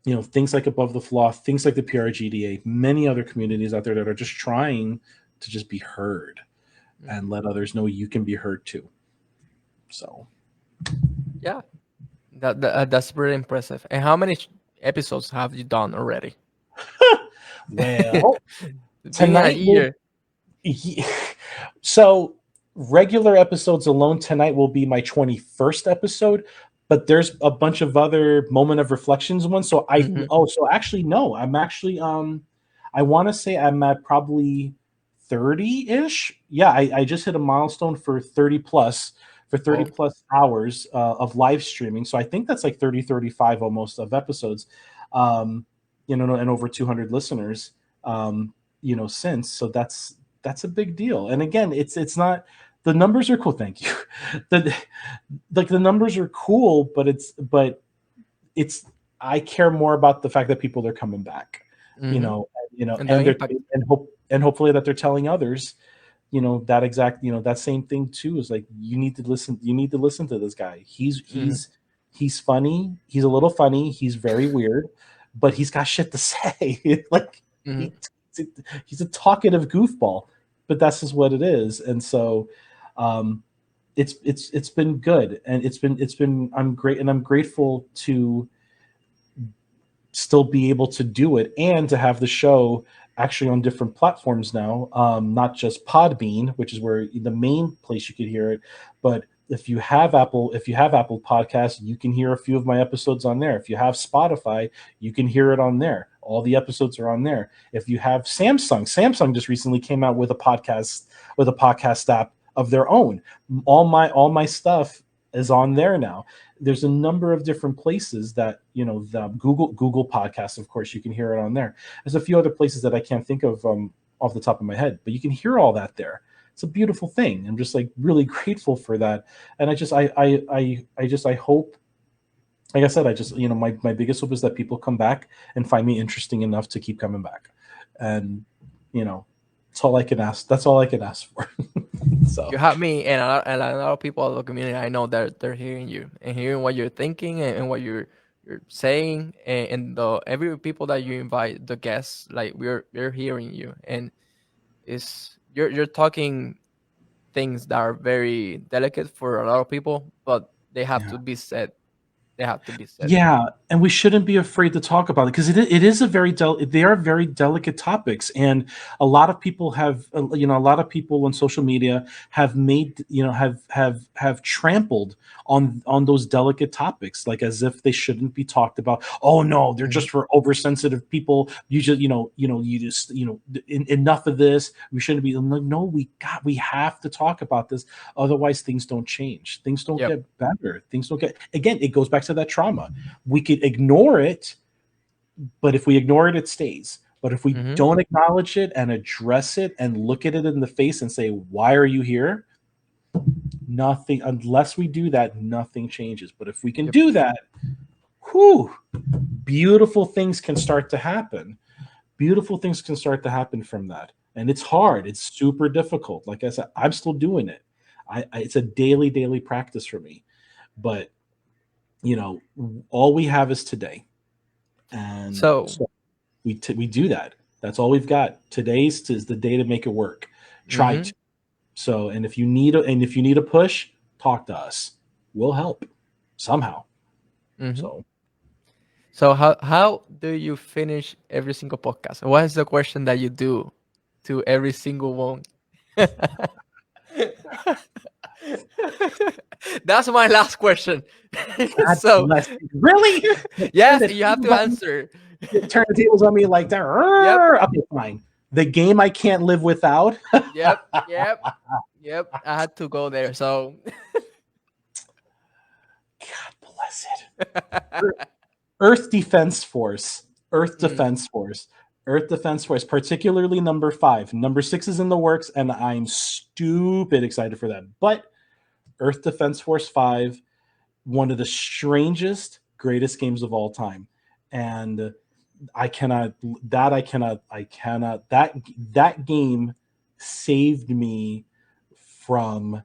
things like Above the Flaw, things like the PRGDA, many other communities out there that are just trying to just be heard and let others know you can be heard too. So, Yeah, that's very impressive. And how many episodes have you done already? well, Being a tonight will year. so regular episodes alone tonight will be my 21st episode, but there's a bunch of other moment of reflections ones. So Mhm. actually no, I'm actually I want to say I'm at probably 30-ish. Yeah, I just hit a milestone for 30 Well, plus hours of live streaming. So I think that's like 35 almost of episodes. Um, and over 200 listeners. Since, so that's a big deal. And again, it's not, the numbers are cool. Thank you. the the numbers are cool, but it's I care more about the fact that people are coming back, hmm and the and they're impact. and hopefully that they're telling others, that same thing too, is like, you need to listen to this guy. Hmm He's funny. He's a little funny. He's very weird, but he's got shit to say. Like, hmm he, he's a talkative goofball, but that's just what it is. And so, um, it's been good, and it's been I'm great, and I'm grateful to still be able to do it, and to have the show actually on different platforms now, not just Podbean, which is where the main place you could hear it, but if you have Apple Podcasts, you can hear a few of my episodes on there. If you have Spotify, you can hear it on there. All the episodes are on there. If you have Samsung just recently came out with a podcast app of their own. All my stuff is on there now. There's a number of different places that, the Google Podcasts, of course, you can hear it on there. There's a few other places that I can't think of off the top of my head, but you can hear all that there. It's a beautiful thing. I'm just like really grateful for that. And I hope, like I said, my biggest hope is that people come back and find me interesting enough to keep coming back. And, that's all I can ask. That's all I can ask for. You So, have me and a lot of people in the community. I know that they're hearing you and hearing what you're thinking and what you're saying, and the every people that you invite, the guests, like we're hearing you, and is you're talking things that are very delicate for a lot of people, but they have yeah. to be said. They have to be said. Yeah, and we shouldn't be afraid to talk about it, because it is a they are very delicate topics, and a lot of people on social media have made have trampled on those delicate topics, like as if they shouldn't be talked about. Oh no, they're Mhm. just for oversensitive people. You just you just enough of this. We shouldn't be. I'm like, no, we have to talk about this. Otherwise, things don't change. Things don't Yep. get better. Things don't get, again, it goes back to that trauma. We could ignore it, but if we ignore it, it stays. But if we hmm don't acknowledge it and address it and look at it in the face and say, why are you here? Nothing, unless we do that, nothing changes. But if we can Yep. do that, whew, beautiful things can start to happen. Beautiful things can start to happen from that. And it's hard. It's super difficult. Like I said, I'm still doing it. It's a daily practice for me. But all we have is today, and So, so we do that. That's all we've got. Today's is the day to make it work. Try mm-hmm, to. So, and if you need a push, talk to us. We'll help somehow. mm-hmm. So, So how do you finish every single podcast? What is the question that you do to every single one? That's my last question. God So bless you. Really? Turn yes, the you have tables to on me. answer. Turn the tables on me like that. Yep, Okay, fine. The game I can't live without. yep, yep, yep. I had to go there. So God bless it. Earth Defense Force. Earth mm, Defense Force. Earth Defense Force, particularly number 5. Number 6 is in the works, and I'm stupid excited for that. But Earth Defense Force 5, one of the strangest, greatest games of all time. And that game saved me from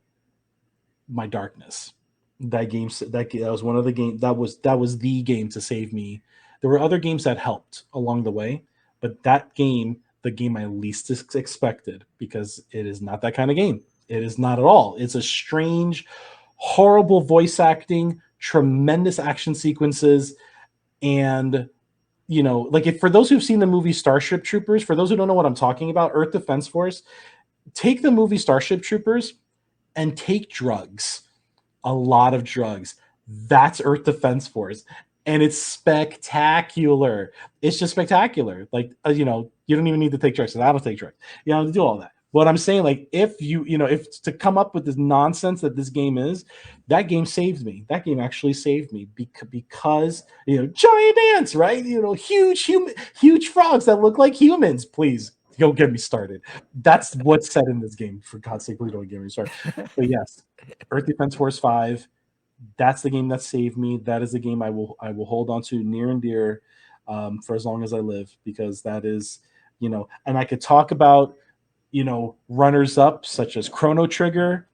my darkness. That was one of the game that was the game to save me. There were other games that helped along the way, but that game, the game I least expected, because it is not that kind of game. It is not at all. It's a strange, horrible voice acting, tremendous action sequences, and like, if for those who've seen the movie Starship Troopers, for those who don't know what I'm talking about, Earth Defense Force, take the movie Starship Troopers and take drugs, a lot of drugs. That's Earth Defense Force, and it's spectacular. It's just spectacular. Like, you don't even need to take drugs. I don't take drugs. You don't have to do all that. But I'm saying, like, if if to come up with this nonsense that this game is, that game saved me. That game actually saved me because giant ants, right? Huge frogs that look like humans. Please don't get me started. That's what's said in this game. For God's sake, please don't get me started. But yes, Earth Defense Force 5. That's the game that saved me. That is the game I will hold on to near and dear, for as long as I live, because that is, and I could talk about, runners up such as Chrono Trigger,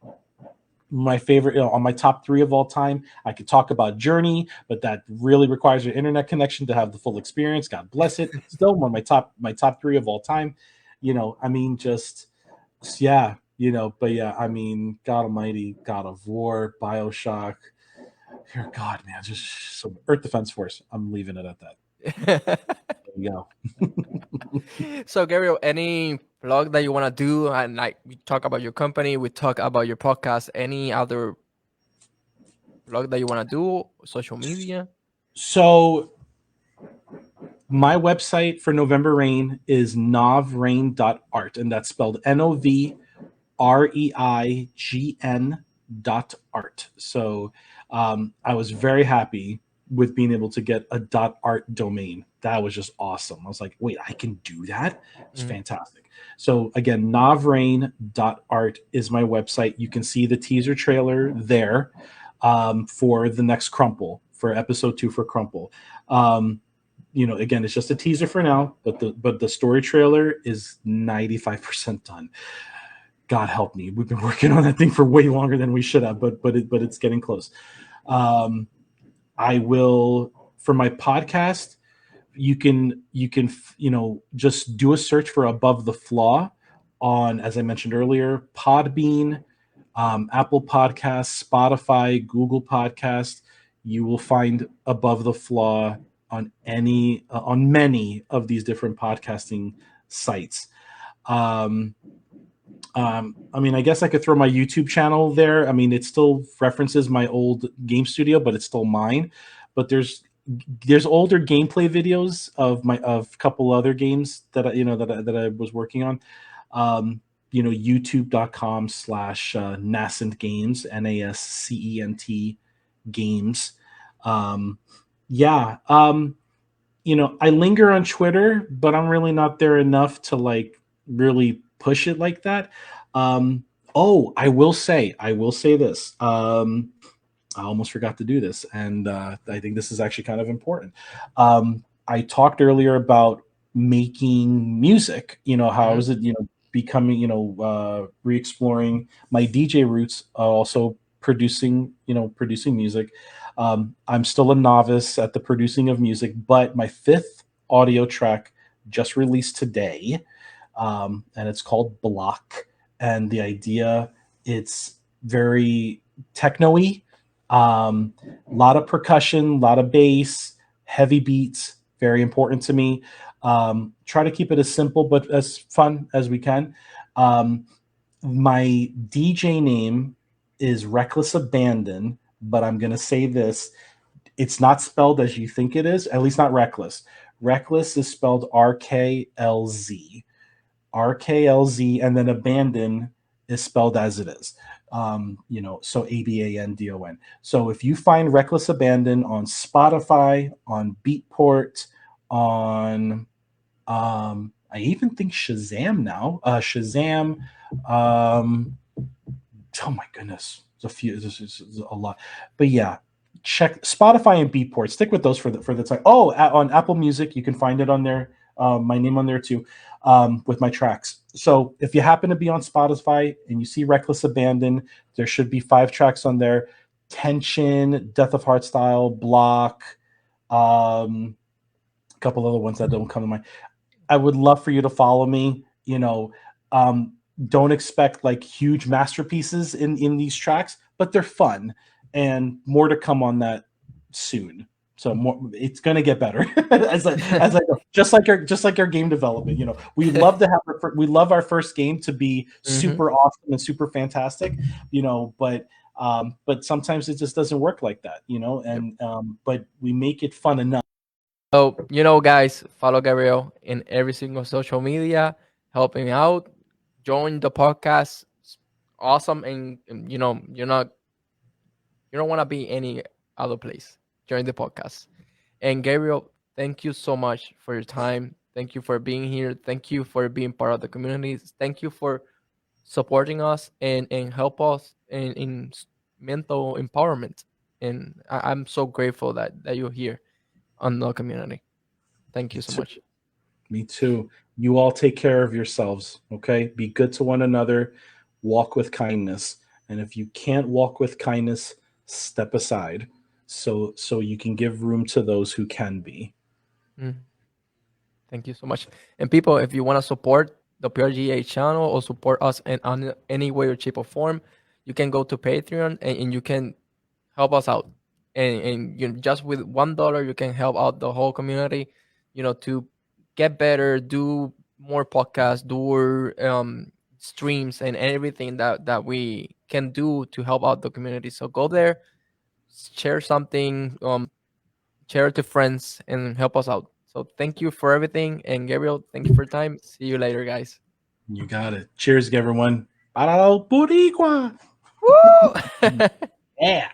my favorite, on my top 3 of all time. I could talk about Journey, but that really requires an internet connection to have the full experience. God bless it. Still one of my top 3 of all time. I mean, just, yeah, but yeah, I mean, God Almighty, God of War, BioShock. Dear God, man, just so Earth Defense Force. I'm leaving it at that. There we go. so Gabriel, any blog that you want to do, and like we talk about your company, we talk about your podcast. Any other blog that you want to do? Social media? So my website for November Rain is novrain.art, and that's spelled NOVREIGN.art. So I was very happy with being able to get a .art domain. That was just awesome. I was like, wait, I can do that? It's Mhm. fantastic. So again, novrain.art is my website. You can see the teaser trailer there, for the next Crumple, for episode 2 for Crumple. Again, it's just a teaser for now, but the story trailer is 95% done. God help me, we've been working on that thing for way longer than we should have, but it's getting close. I will, for my podcast, you can just do a search for Above the Flaw on, as I mentioned earlier, Podbean, Apple Podcasts, Spotify, Google Podcast. You will find Above the Flaw on many of these different podcasting sites. I mean, I guess I could throw my YouTube channel there. I mean, it still references my old game studio, but it's still mine. But there's older gameplay videos of a couple other games that I was working on. YouTube.com/nascent games, NASCENT games. Yeah. I linger on Twitter, but I'm really not there enough to like really push it like that. I will say this. I almost forgot to do this, and I think this is actually kind of important. I talked earlier about making music. How Mhm. is it? becoming, re-exploring my DJ roots, also producing music. I'm still a novice at the producing of music, but my fifth audio track just released today, and it's called Block. And the idea, it's very techno-y, a lot of percussion, a lot of bass, heavy beats, very important to me. Try to keep it as simple but as fun as we can. Um, my DJ name is Reckless Abandon, but I'm going to say this: it's not spelled as you think it is, at least not Reckless. Reckless is spelled RKLZ. RKLZ, and then abandon is spelled as it is. So Abandon. So if you find Reckless Abandon on Spotify, on Beatport, on I even think Shazam now. Shazam. Oh my goodness, there's a few. There's a lot, but yeah, check Spotify and Beatport. Stick with those for the time. Oh, on Apple Music, you can find it on there. My name on there too, with my tracks. So if you happen to be on Spotify and you see Reckless Abandon, there should be 5 tracks on there: Tension, Death of Heartstyle, Block, a couple other ones that don't come to mind. I would love for you to follow me. Don't expect like huge masterpieces in these tracks, but they're fun, and more to come on that soon. So more, it's gonna get better as I go. Just like our game development. We love to have we love our first game to be super awesome and super fantastic. But sometimes it just doesn't work like that. And but we make it fun enough. So, guys, follow Gabriel in every single social media, help him out, join the podcast. It's awesome. And you don't want to be any other place. Join the podcast. And Gabriel, thank you so much for your time. Thank you for being here. Thank you for being part of the community. Thank you for supporting us and help us in mental empowerment. And I'm so grateful that you're here on the community. Thank you so much. Me too. You all take care of yourselves, okay? Be good to one another. Walk with kindness. And if you can't walk with kindness, step aside so you can give room to those who can be. Mm. Thank you so much. And people, if you want to support the PRGA channel or support us in any way or shape or form, you can go to Patreon and you can help us out. And just with $1, you can help out the whole community, to get better, do more podcasts, do streams, and everything that we can do to help out the community. So go there, share something, share it to friends, and help us out. So thank you for everything. And Gabriel, thank you for your time. See you later, guys. You got it. Cheers, everyone. Para Boricua. Woo! Yeah.